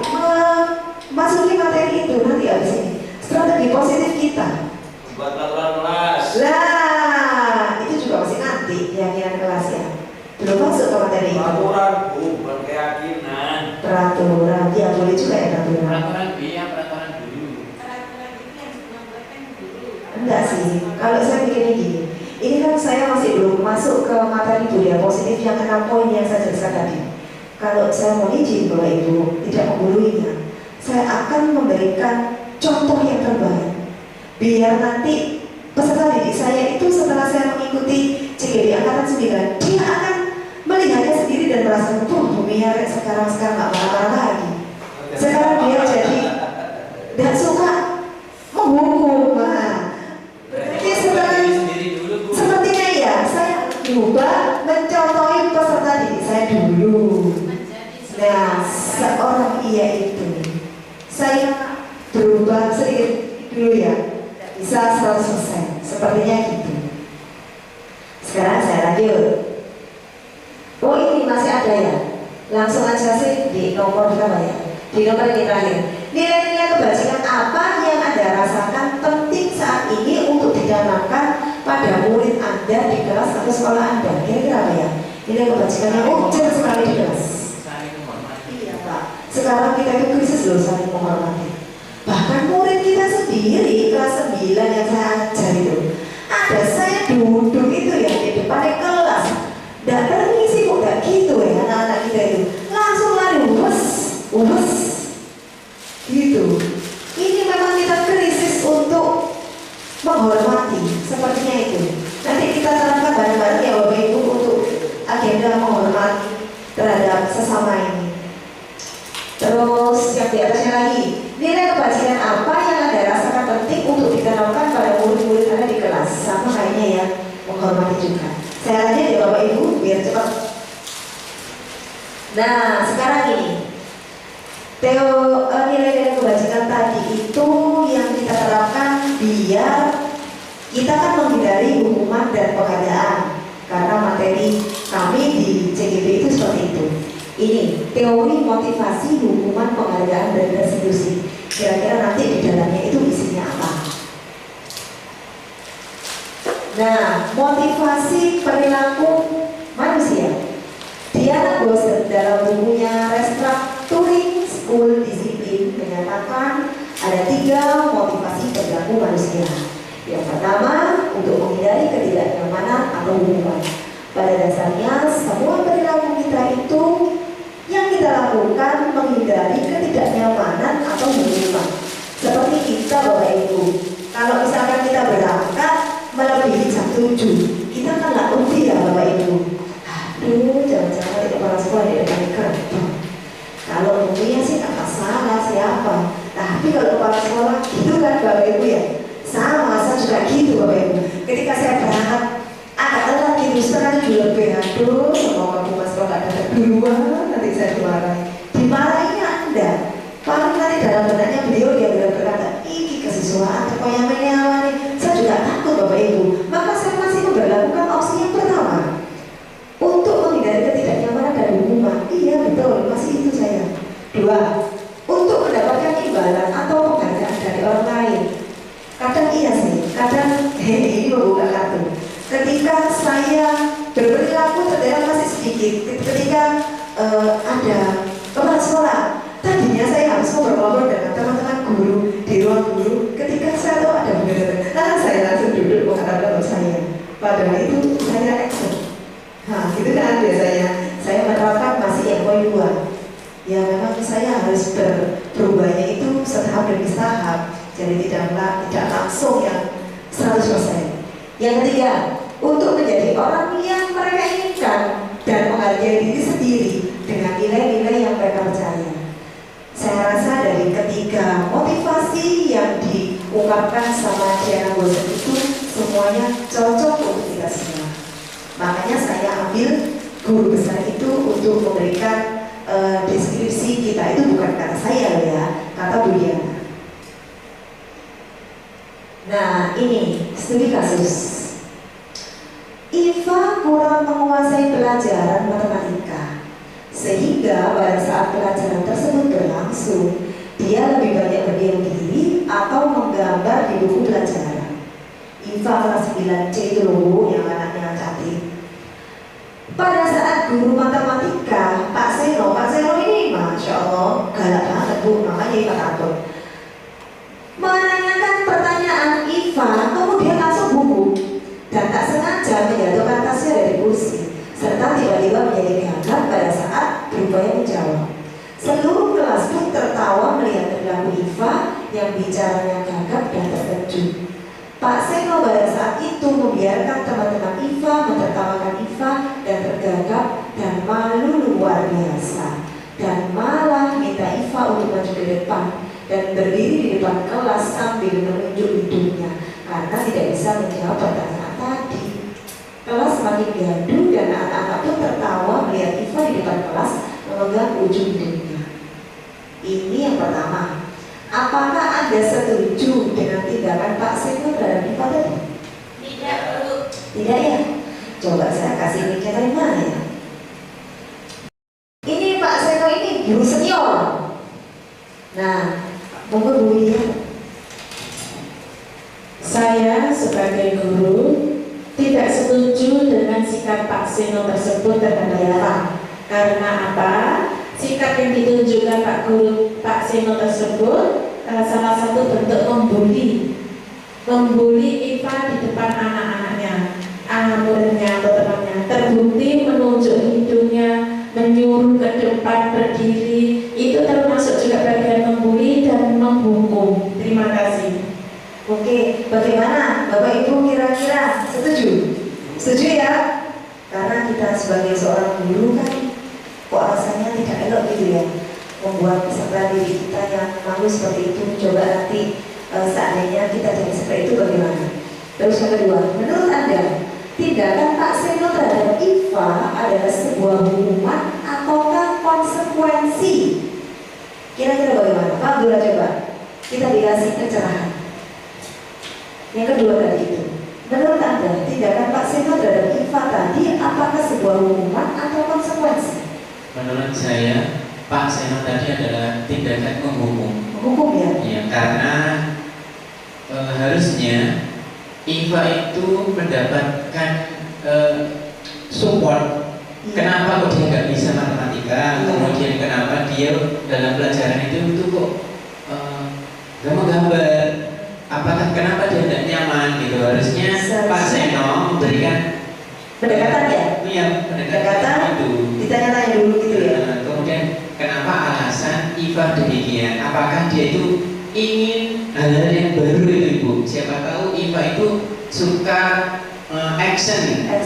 masukin materi itu nanti abis ini. Strategi positif kita Buat peraturan kelas. lah, itu juga masih nanti keyakinan kelas ya, belum masuk ke materi itu. Peraturan bukan keyakinan. Peraturan, ya boleh juga ya peraturan. Peraturan B yang peraturan dulu. Peraturan itu yang membuatkan dulu. Enggak sih, kalau saya bikin gini, Ini kan saya masih belum masuk ke materi budaya positif yang 6 poin yang saya jelaskan tadi. Kalau saya mau izin Bapak Ibu tidak menggurui, saya akan memberikan contoh yang terbaik. Biar nanti peserta didik saya itu setelah saya mengikuti CGD Angkatan 9, dia akan melihatnya sendiri dan merasa, Bumi ya sekarang nggak marah-marah lagi. Sekarang dia jadi tidak suka menghukum. Jadi sepertinya ya saya coba mencontohi peserta didik saya dulu. Nah, seorang iya itu saya berubah sedikit dulu ya, bisa 100%, sepertinya gitu. Sekarang saya lanjut. Oh ini masih ada ya, langsung aja sih di nomor berapa ya? Di nomor ini terakhir. Nilai-nilai kebajikan apa yang Anda rasakan penting saat ini untuk ditanamkan pada murid Anda di kelas atau sekolah Anda? Kira-kira apa ya? Nilai kebajikan yang ujar sekali di kelas. Iya Pak, sekarang kita itu krisis loh saling menghormati. Bahkan murid kita sendiri kelas 9 yang saya ajar itu, ada saya duduk itu ya di depan kelas, tidak permisi kok gak gitu ya anak-anak kita itu, langsung lari uwes gitu. Ini memang kita krisis untuk menghormati, sepertinya itu. Nanti kita terapkan bareng-bareng ya Bapak Ibu untuk agenda menghormati terhadap sesama ini. Terus yang di atasnya lagi, nilai kebajikan apa yang Anda rasakan penting untuk ditanamkan pada murid-murid Anda di kelas? Sama kayaknya ya, menghormati juga. Saya lanjut ya Bapak Ibu, biar cepat. Nah, sekarang ini nilai-nilai kebajikan tadi itu yang kita terapkan biar kita kan menghindari hukuman dan penghargaan, karena materi kami di CGB itu seperti itu. Ini teori motivasi, hukuman, penghargaan, dan restitusi. Kira-kira nanti di dalamnya itu isinya apa? Nah, motivasi perilaku manusia. Diana Bose dalam bukunya Restructuring School Discipline menyatakan ada 3 motivasi perilaku manusia. Yang pertama, untuk menghindari ketidaknyamanan atau hukuman. Pada dasarnya, semua perilaku kita itu yang kita lakukan menghindari ketidaknyamanan atau hukuman. Seperti kita Bapak Ibu, kalau misalkan kita berangkat melebihi jam 7, kita kan nggak ngerti ya Bapak Ibu. Aduh, jangan-jangan di kepala sekolah di depan gerbang. Kalau umumnya sih nggak masalah siapa. Tapi kalau kepala sekolah gitu kan Bapak Ibu ya. Sama, saya juga gitu Bapak Ibu. Ketika saya berangkat agak telat gitu, setengah 7 lebih. Aduh, semoga Mas kalau nggak datang duluan, nanti saya dimarahi. Dimarahinya Anda. Paling nanti dalam benaknya beliau dia berkata, ini kesesuaian atau yang menyawani. Saya juga takut Bapak Ibu. Maka saya masih memperlakukan opsi yang pertama, untuk menghindari ketidaknyamanan dan hukuman. Iya betul, masih itu saya. 2, untuk mendapatkan imbalan atau penghargaan dari orang lain. Kadang iya sih, kadang ini membuka kartu. Ketika saya berperilaku ternyata masih sedikit, ketika ada kepala sekolah, tadinya saya harus ngobrol-ngobrol dengan teman-teman guru di ruang guru. Ketika saya tahu ada benar, nah saya langsung duduk mengharapkan saya. Padahal itu saya accept. Nah, gitu kan biasanya saya menerapkan masih yang poin 2. Ya memang saya harus berubahnya itu setahap demi tahap. Jadi tidak langsung yang 100%. Yang ketiga, untuk menjadi orang yang mereka inginkan dan menghargai diri sendiri dengan nilai-nilai yang mereka percaya. Saya rasa dari ketiga motivasi yang diungkapkan sama Diana Bose itu semuanya cocok untuk kita semua. Makanya saya ambil guru besar itu untuk memberikan deskripsi kita. Itu bukan kata saya loh ya, kata Bu Diana. Nah ini studi kasus. Iva kurang menguasai pelajaran matematika, sehingga pada saat pelajaran tersebut berlangsung, dia lebih banyak berdiam diri atau menggambar di buku pelajaran. Iva kelas 9C itu loh, yang anaknya cantik. Pada saat guru matematika, Pak Seno ini Masya Allah galak banget Bu, makanya Iva takut. Menanyakan pertanyaan Iva, kemudian langsung buku dan tak sengaja menjadi gagap pada saat berupaya menjawab. Seluruh kelas pun tertawa melihat perilaku Iva yang bicaranya gagap dan terkejut. Pak Seno pada saat itu membiarkan teman-teman Iva menertawakan Iva dan tergagap dan malu luar biasa, dan malah minta Iva untuk maju ke depan dan berdiri di depan kelas sambil menunjuk hidungnya karena tidak bisa menjawab pertanyaan tadi. Kelas semakin gaduh dan anak-anak pun tertawa melihat Iva di depan kelas memegang ujung hidungnya. Ini yang pertama. Apakah Anda setuju dengan tindakan Pak Seno terhadap Iva tadi? Tidak, Bu. Tidak ya? Coba saya kasih mic dari mana ya? Ini Pak Seno ini guru senior. Nah, monggo Bu ya. Saya sebagai guru tidak setuju dengan sikap Pak Seno tersebut terhadap Iva. Karena apa? Sikap yang ditunjukkan Pak Seno tersebut salah satu bentuk membuli Iva di depan anak-anaknya, muridnya atau temannya. Terbukti menunjuk hidungnya, menyuruh ke depan berdiri, itu termasuk juga bagian membuli dan menghukum. Terima kasih. Oke, bagaimana Bapak Ibu kira-kira setuju? Setuju ya? Karena kita sebagai seorang guru kan kok rasanya tidak elok gitu ya, membuat peserta didik kita yang malu seperti itu. Coba nanti seandainya kita jadi seperti itu bagaimana? Terus yang kedua, menurut Anda tindakan Pak Seno terhadap Iva adalah sebuah hukuman ataukah konsekuensi? Kira-kira bagaimana? Pak Abdullah, coba kita dikasih pencerahan. Yang kedua tadi itu, menurut Anda tindakan Pak Seno terhadap Iva tadi apakah sebuah hukuman atau konsekuensi? Menurut saya, Pak Seno tadi adalah tindakan menghukum. Hukum ya? Ya, karena harusnya Iva itu mendapatkan support. Kenapa kok dia nggak bisa matematika? Kemudian kenapa dia dalam pelajaran itu kok nggak menggambar? Apakah kenapa dia tidak nyaman gitu? Harusnya Pak Seno memberikan pendekatan ya? Iya, pendekatan itu. Ditanya-tanya dulu gitu ya? Kemudian kenapa alasan Iva demikian? Apakah dia itu ingin hal-hal yang baru itu Ibu? Siapa tahu Iva itu suka action ya,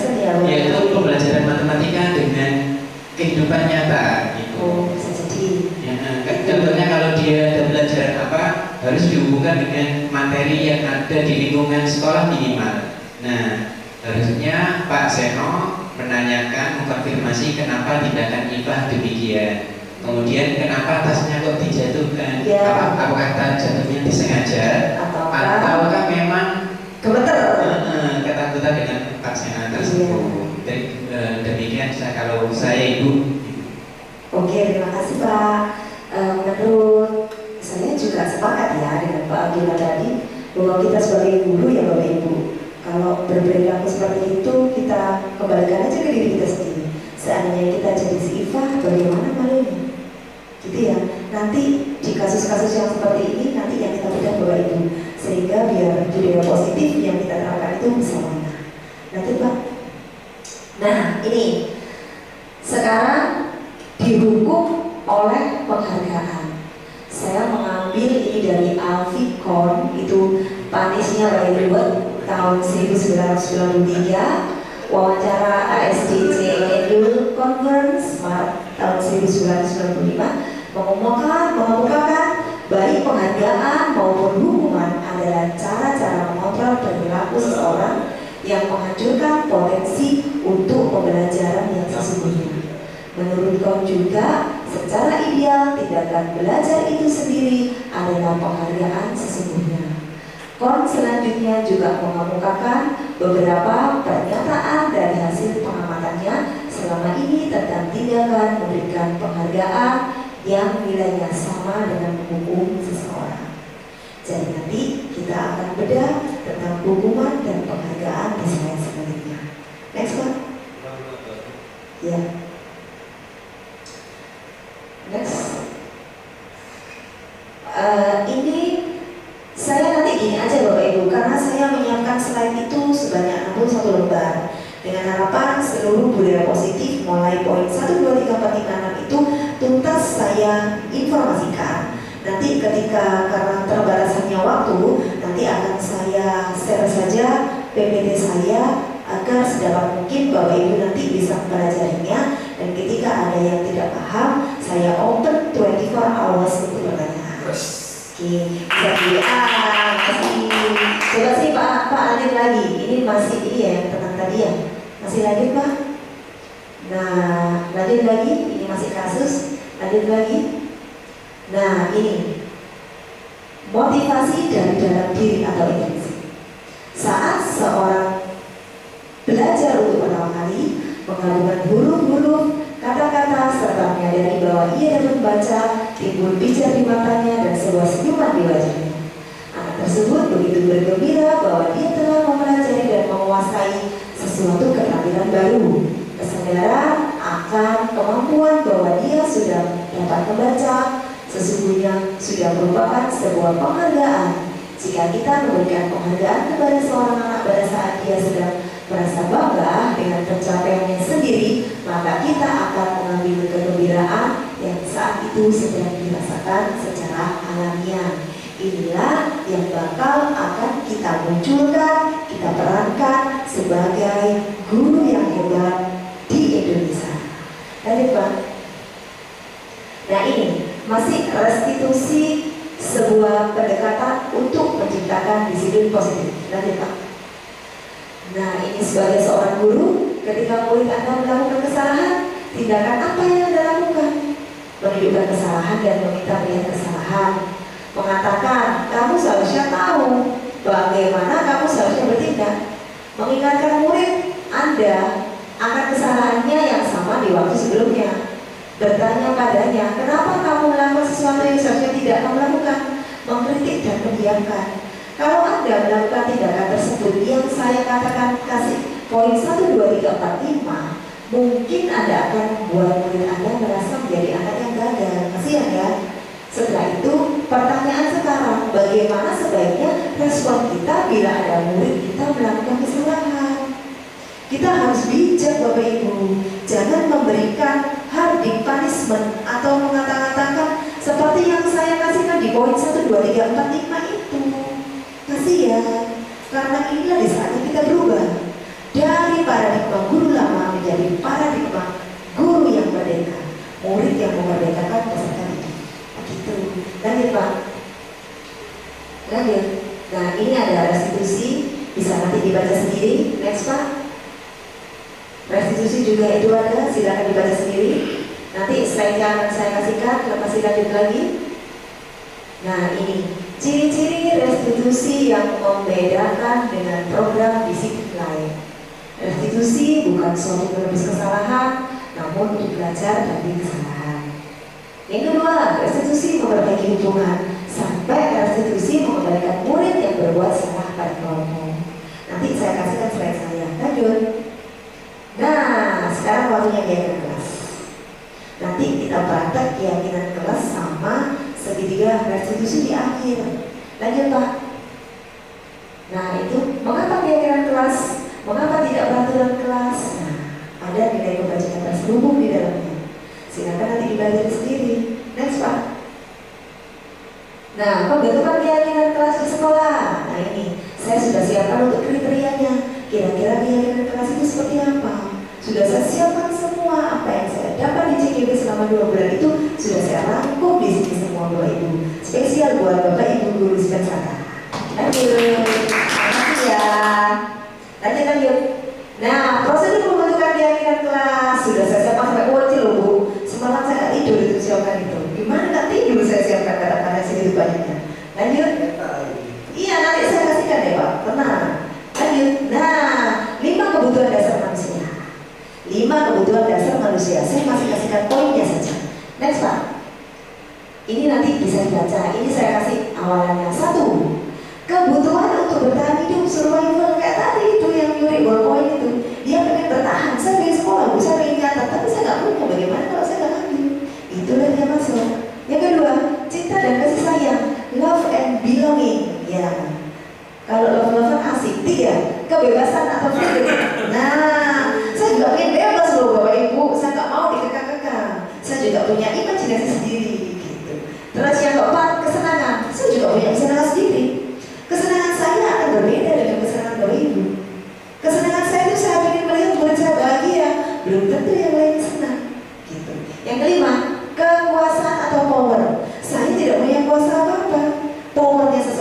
yaitu pembelajaran matematika dengan kehidupan nyata gitu. Oh, bisa jadi. Ya, contohnya kalau dia belajar apa harus dihubungkan dengan materi yang ada di lingkungan sekolah minimal. Nah, harusnya Pak Seno menanyakan, mengkonfirmasi kenapa tindakan Iva demikian. Kemudian kenapa tasnya kok dijatuhkan? Ya. Apakah jatuhnya disengaja? Ataukah memang gemeter? Ketakutan dengan Pak Seno tersebut. Demikian kalau saya Ibu. Oke, terima kasih Pak. Menurut saya juga sepakat ya dengan Pak Abdullah tadi bahwa kita sebagai guru ya Bapak Ibu, kalau berperilaku seperti itu kita kembalikan aja ke diri kita sendiri. Seandainya kita jadi si Iva, bagaimana malunya? Gitu ya. Nanti di kasus-kasus yang seperti ini nanti yang kita bedah Bapak Ibu, sehingga biar budaya positif yang kita terapkan itu bisa mana. Nanti Pak. Nah ini sekarang dihukum oleh penghargaan. Saya mengambil ini dari Alficon, itu Panisnya by Reward tahun 1993, wawancara ASDC Annual Conference Maret tahun 1995 mengemukakan baik penghargaan maupun hukuman adalah cara-cara mengontrol perilaku seseorang yang menghancurkan potensi untuk pembelajaran yang sesungguhnya. Menurut Kon juga, secara ideal tindakan belajar itu sendiri adalah penghargaan sesungguhnya. Kon selanjutnya juga mengemukakan beberapa pernyataan dari hasil pengamatannya selama ini tentang tindakan memberikan penghargaan yang nilainya sama dengan menghukum seseorang. Jadi nanti kita akan bedah tentang hukuman dan penghargaan di slide selanjutnya. Next Pak. Ya. Next. Ini saya nanti gini aja Bapak Ibu, karena saya menyiapkan slide itu sebanyak 61 lembar. Dengan harapan seluruh budaya positif mulai poin 1, 2, 3, 4, 5, 6 itu tuntas saya informasikan. Nanti ketika karena terbatasnya waktu, nanti akan saya share saja PPT saya agar sedapat mungkin Bapak Ibu nanti bisa mempelajarinya, dan ketika ada yang tidak paham, saya open 24 hours untuk bertanya. Oke, bisa kasih. Coba sih Pak lanjut lagi. Ini masih ini ya yang tentang tadi ya. Masih lanjut Pak. Nah, lanjut lagi. Ini masih kasus. Lanjut lagi. Nah, ini motivasi dari dalam diri atau intrinsik. Saat seorang belajar untuk pertama kali menggabungkan huruf-huruf, kata-kata, serta menyadari bahwa ia dapat membaca, timbul pijar di matanya dan sebuah senyuman di wajahnya. Anak tersebut begitu bergembira bahwa dia telah mempelajari dan menguasai sesuatu keterampilan baru. Kesadaran akan kemampuan bahwa dia sudah dapat membaca sesungguhnya sudah merupakan sebuah penghargaan. Jika kita memberikan penghargaan kepada seorang anak pada saat dia sedang merasa bangga dengan pencapaiannya sendiri, maka kita akan mengambil kegembiraan yang saat itu sedang dirasakan secara alamiah. Inilah yang bakal akan kita munculkan, kita perankan sebagai guru yang hebat di Indonesia. Lanjut Pak. Nah ini masih restitusi sebuah pendekatan untuk menciptakan disiplin positif. Lanjut Pak. Nah ini sebagai seorang guru, ketika murid Anda melakukan kesalahan, tindakan apa yang Anda lakukan? Menunjukkan kesalahan dan meminta melihat kesalahan. Mengatakan, kamu seharusnya tahu bagaimana kamu seharusnya bertindak. Mengingatkan murid Anda akan kesalahannya yang sama di waktu sebelumnya. Bertanya padanya, kenapa kamu melakukan sesuatu yang seharusnya tidak kamu lakukan? Mengkritik dan mendiamkan. Kalau Anda melakukan tindakan tersebut yang saya katakan kasih poin 1, 2, 3, 4, 5, mungkin Anda akan membuat murid Anda merasa menjadi anak yang gagal. Kasihan ya. Setelah itu, pertanyaan sekarang, bagaimana sebaiknya respon kita bila ada murid kita melakukan kesalahan? Kita harus bijak Bapak Ibu. Jangan memberikan hardik punishment atau mengata-ngatakan seperti yang saya kasihkan di poin 1, 2, 3, 4, 5 itu. Kasihan, karena inilah di saatnya kita berubah dari paradigma guru lama menjadi paradigma guru yang merdeka, murid yang memerdekakan peserta didik. Begitu. Lanjut Pak. Lanjut. Nah ini ada restitusi, bisa nanti dibaca sendiri. Next Pak. Restitusi juga itu ada, silakan dibaca sendiri. Nanti slide-nya akan saya kasihkan, masih lanjut lagi. Nah ini ciri-ciri restitusi yang membedakan dengan program disiplin lain. Restitusi bukan suatu menebus kesalahan, namun untuk belajar dari kesalahan. Yang kedua, restitusi memperbaiki hubungan, sampai restitusi mengembalikan murid yang berbuat salah pada kelompok. Nanti saya kasihkan slide saya. Lanjut. Nah, sekarang waktunya keyakinan kelas. Nanti kita praktek keyakinan kelas sama segitiga restitusi di akhir. Lanjut Pak. Nah itu, mengapa keyakinan kelas? Mengapa tidak peraturan kelas? Nah, ada nilai kebajikan terselubung di dalamnya. Silakan nanti dibaca sendiri. Next Pak. Nah, pembentukan keyakinan kelas di sekolah. Nah ini, saya sudah siapkan untuk kriterianya. Kira-kira keyakinan kelas itu seperti apa? Sudah saya siapkan semua apa yang saya dapat di CGB selama 2 bulan itu sudah saya rangkum di sini semua Bapak Ibu. Spesial buat Bapak Ibu guru Spensaka. Lanjut. Makasih ya. Lanjut. Nah, prosedur pembentukan keyakinan kelas sudah saya siapkan sampai kecil loh Bu. Semalam saya nggak tidur itu siapkan itu. Gimana nggak tidur saya siapkan kata-kata segitu banyaknya. Lanjut. Iya nanti saya kasihkan deh Pak. Tenang. Lanjut. Nah, 5 kebutuhan dasar manusia. 5 kebutuhan dasar manusia. Saya masih kasihkan poinnya saja. Next Pak. Ini nanti bisa dibaca. Ini saya kasih awalannya. 1. Kebutuhan untuk bertahan hidup, survival kayak tadi itu yang nyuri ballpoint itu. Dia pengen bertahan. Saya pengen sekolah, Bu. Saya pengen catat, tapi saya nggak punya. Bagaimana kalau saya nggak ambil? Itulah dia masuk. Yang kedua, cinta dan kasih sayang, love and belonging. Ya. Kalau love-lovean asik. 3. Kebebasan atau freedom. Nah,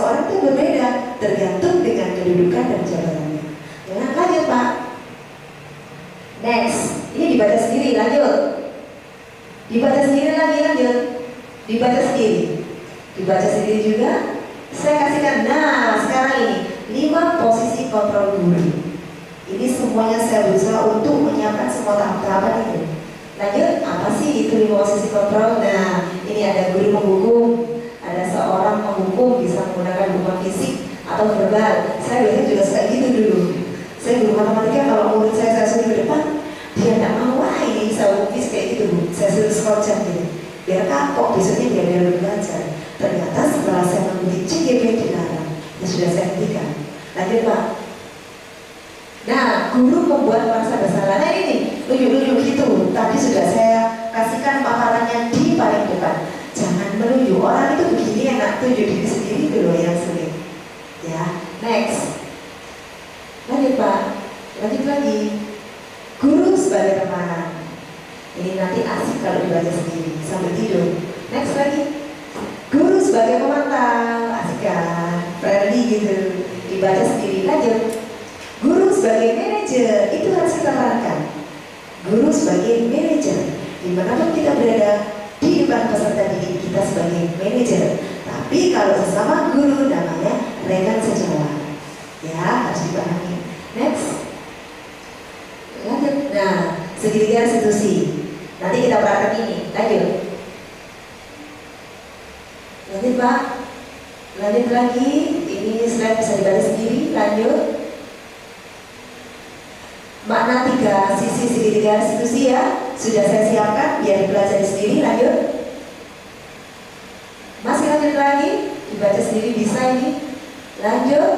seseorang itu berbeda tergantung dengan kedudukan dan jabatannya. Ya, lanjut Pak. Next, ini dibaca sendiri, lanjut. Dibaca sendiri lagi, lanjut. Dibaca sendiri. Dibaca sendiri juga. Saya kasihkan. Nah, sekarang ini 5 posisi kontrol guru. Ini semuanya saya berusaha untuk menyiapkan semua tahap-tahapan itu. Lanjut, apa sih itu 5 posisi kontrol? Nah, ini ada guru menghukum, ada seorang menghukum bisa menggunakan hukuman fisik atau verbal. Saya biasanya juga suka gitu dulu. Saya guru matematika, kalau murid saya suruh ke depan, dia tidak mau, wah ini saya hukum fisik kayak gitu. Saya suruh scroll jam gitu, biar kapok, besoknya biar lebih belajar. Ternyata setelah saya mengikuti CGP dilarang, ya sudah saya hentikan. Lanjut Pak. Nah, guru membuat merasa bersalah. Nah ini, nunjuk-nunjuk gitu. Tadi sudah saya kasihkan paparannya di paling depan. Jangan menunjuk, orang itu begini enak, tunjuk diri sendiri dulu yang sulit. Ya, next. Lanjut Pak, lanjut lagi. Guru sebagai teman. Ini nanti asik kalau dibaca sendiri sambil tidur. Next lagi. Guru sebagai pemantau, asik kan, friendly gitu, dibaca sendiri. Lanjut. Guru sebagai manajer, itu harus kita perankan. Guru sebagai manajer, dimanapun kita berada di depan peserta didik kita sebagai manajer. Tapi kalau sesama guru namanya rekan sejawat. Ya, harus dipahami. Next. Lanjut. Nah, segitiga restitusi. Nanti kita perankan ini. Lanjut. Lanjut Pak. Lanjut lagi. Ini slide bisa dibaca sendiri. Lanjut. Makna 3 sisi segitiga restitusi ya, sudah saya siapkan biar dipelajari sendiri. Lanjut. Masih lanjut lagi, dibaca sendiri bisa ini. Lanjut.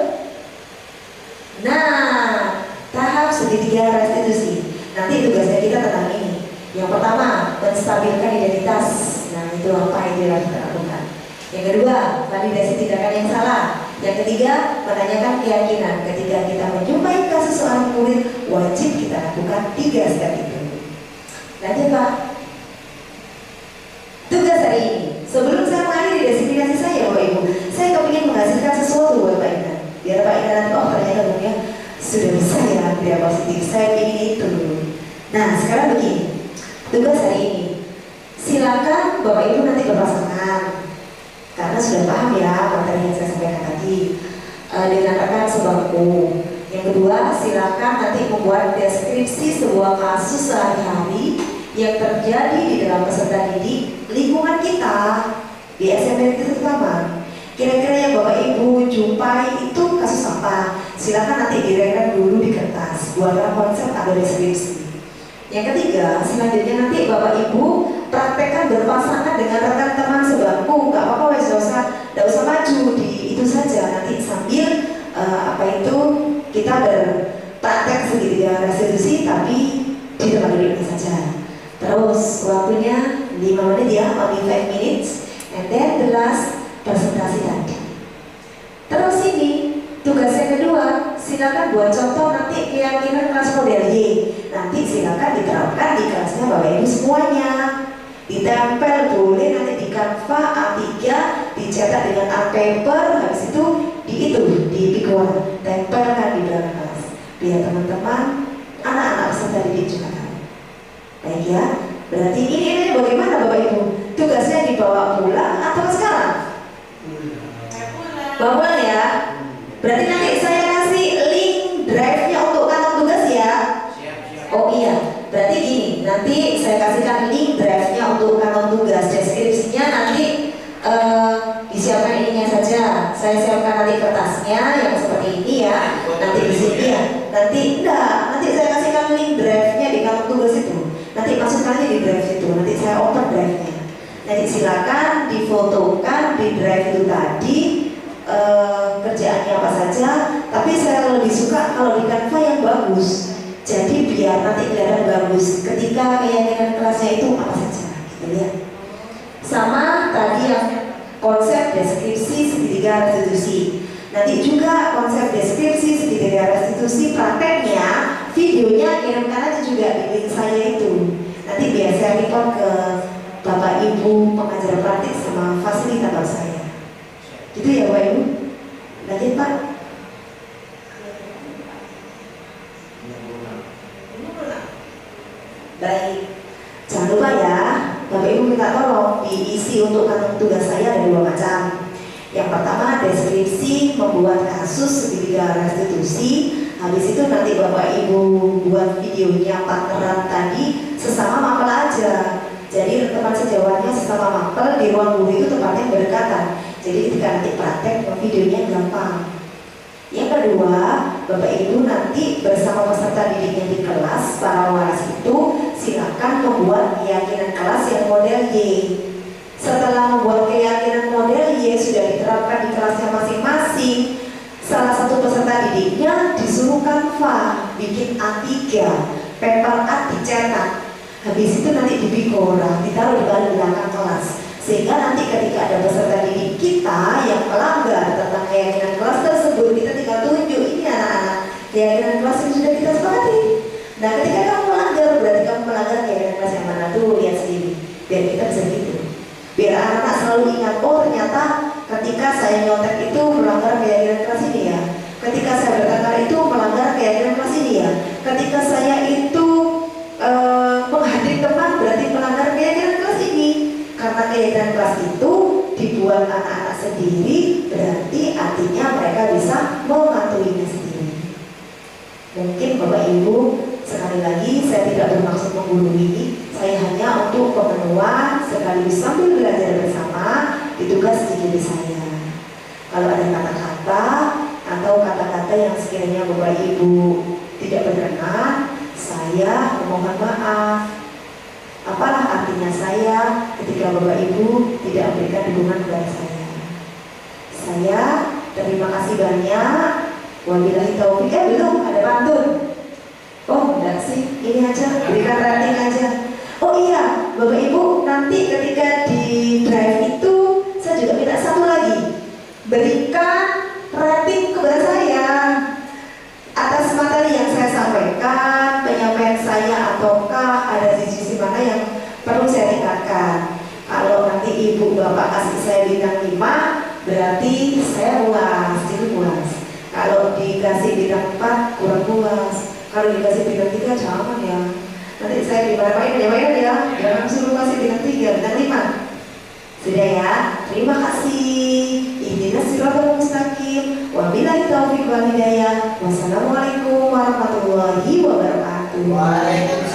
Nah, tahap segitiga restitusi. Nanti tugasnya kita tentang ini. Yang pertama, menstabilkan identitas. Nah, itu apa yang harus kita lakukan. Yang kedua, validasi tindakan yang salah. Yang ketiga, menanyakan keyakinan. Ketika kita menjumpai kasus seorang murid, wajib kita lakukan 3 step itu. Lanjut Pak. Tugas hari ini, sebelum saya mengakhiri designasi saya Bapak Ibu, saya kepingin menghasilkan sesuatu buat Pak Ina. Biar Pak Ina nanti, oh ternyata dunia sudah bisa ya dia positif. Saya ingin itu dulu. Nah sekarang begini, tugas hari ini, silakan Bapak Ibu nanti berpasangan. Karena sudah paham ya materi yang saya sampaikan tadi dengan rekan sebangku. Yang kedua, silakan nanti membuat deskripsi sebuah kasus sehari-hari yang terjadi di dalam peserta didik lingkungan kita di SMP itu terutama. Kira-kira yang Bapak Ibu jumpai itu kasus apa? Silakan nanti direkam dulu di kertas, buatlah konsep atau deskripsi. Yang ketiga, selanjutnya nanti Bapak Ibu praktekkan berpasangan dengan rekan teman sebangku. Gak apa-apa, gak usah maju di itu saja. Nanti sambil kita berpraktek segitiga restitusi tapi di tempat duduknya saja. Terus waktunya 5 menit ya, only 5 minutes, and then the last presentasi tadi. Terus ini tugas yang kedua, silakan buat contoh nanti keyakinan kelas model Y. Nanti silakan diterapkan di kelasnya Bapak Ibu semuanya. Ditempel boleh nanti di Canva A3, dicetak dengan art paper, habis itu di Picora, tempelkan di belakang kelas. Biar teman-teman, anak-anak peserta didik juga tahu. Baik ya, berarti ini bagaimana Bapak Ibu? Tugasnya dibawa pulang atau sekarang? Bawa pulang ya. Berarti nanti saya kasih link drive-nya untuk kantong tugas ya. Oh iya, berarti gini, nanti saya kasihkan link drive-nya untuk kantong tugas. Deskripsinya nanti disiapkan ininya saja. Saya siapkan nanti kertasnya yang seperti ini ya. Nanti di sini ya. Nanti saya kasihkan link drive-nya di kantong tugas itu. Nanti masukkan aja di drive itu. Nanti saya open drive-nya. Nanti silakan difotokan di drive itu tadi. Kerjaannya apa saja, tapi saya lebih suka kalau di Canva yang bagus. Jadi biar nanti kelihatan bagus ketika keyakinan kelasnya itu apa saja, gitu ya. Sama tadi yang konsep deskripsi segitiga restitusi. Nanti juga konsep deskripsi segitiga restitusi prakteknya, videonya kirimkan aja juga di link saya itu. Nanti biar saya report ke Bapak Ibu pengajar praktik sama fasilitator saya. Gitu ya Bapak Ibu. Lanjut Pak. Baik, jangan lupa ya, Bapak Ibu minta tolong diisi untuk kantong tugas saya ada 2 macam. Yang pertama deskripsi membuat kasus segitiga restitusi. Habis itu nanti Bapak Ibu buat videonya partneran tadi sesama mapel aja. Jadi teman sejawatnya sesama mapel di ruang guru itu tempatnya berdekatan. Jadi ketika nanti praktek videonya gampang. Yang kedua, Bapak Ibu nanti bersama peserta didiknya di kelas, para waras itu silakan membuat keyakinan kelas yang model Y. Setelah membuat keyakinan model Y sudah diterapkan di kelasnya masing-masing, salah satu peserta didiknya disuruh Canva bikin A3, paper A dicetak. Habis itu nanti dibikoran, ditaruh di belakang kelas. Sehingga nanti ketika ada peserta didik kita yang melanggar tentang keyakinan kelas tersebut, kita tinggal tunjuk ini anak-anak keyakinan kelas yang sudah kita sepakati. Nah ketika kamu melanggar, berarti kamu melanggar keyakinan kelas yang mana tuh, lihat sendiri. Biar kita bisa gitu. Biar anak-anak selalu ingat, oh ternyata ketika saya nyontek itu melanggar keyakinan kelas ini ya. Ketika saya bertengkar itu melanggar keyakinan kelas ini ya. Ketika saya itu menghadiri teman berarti melanggar keyakinan kelas ini. Karena keyakinan kelas itu dibuat anak-anak sendiri, berarti artinya mereka bisa mematuhinya sendiri. Mungkin Bapak Ibu, sekali lagi saya tidak bermaksud menggurui, saya hanya untuk pemenuhan sekaligus sambil belajar bersama di tugas studi saya. Kalau ada kata-kata atau kata-kata yang sekiranya Bapak Ibu tidak berkenan, saya mohon maaf. Apalah artinya saya ketika Bapak Ibu tidak memberikan dukungan kepada saya. Saya terima kasih banyak. Wabillahi taufiq. Belum ada pantun. Oh enggak sih, ini aja, berikan rating aja. Oh iya, Bapak Ibu nanti ketika di drive itu saya juga minta satu lagi, berikan rating kepada saya atas materi yang saya sampaikan, penyampaian saya ataukah ada sisi mana yang perlu saya tingkatkan. Kalau nanti ibu bapak kasih saya bintang 5, berarti saya puas, jadi puas. Kalau dikasih bintang 4 kurang puas. Kalau dikasih bintang 3 jangan ya. Nanti saya dimarahin ya. Jangan suruh kasih bintang 3, bintang 5. Sudah ya. Terima kasih. Ihdinas siratal mustaqim. Wabillahi taufiq wal hidayah. Wassalamualaikum warahmatullahi wabarakatuh. Waalaikumsalam.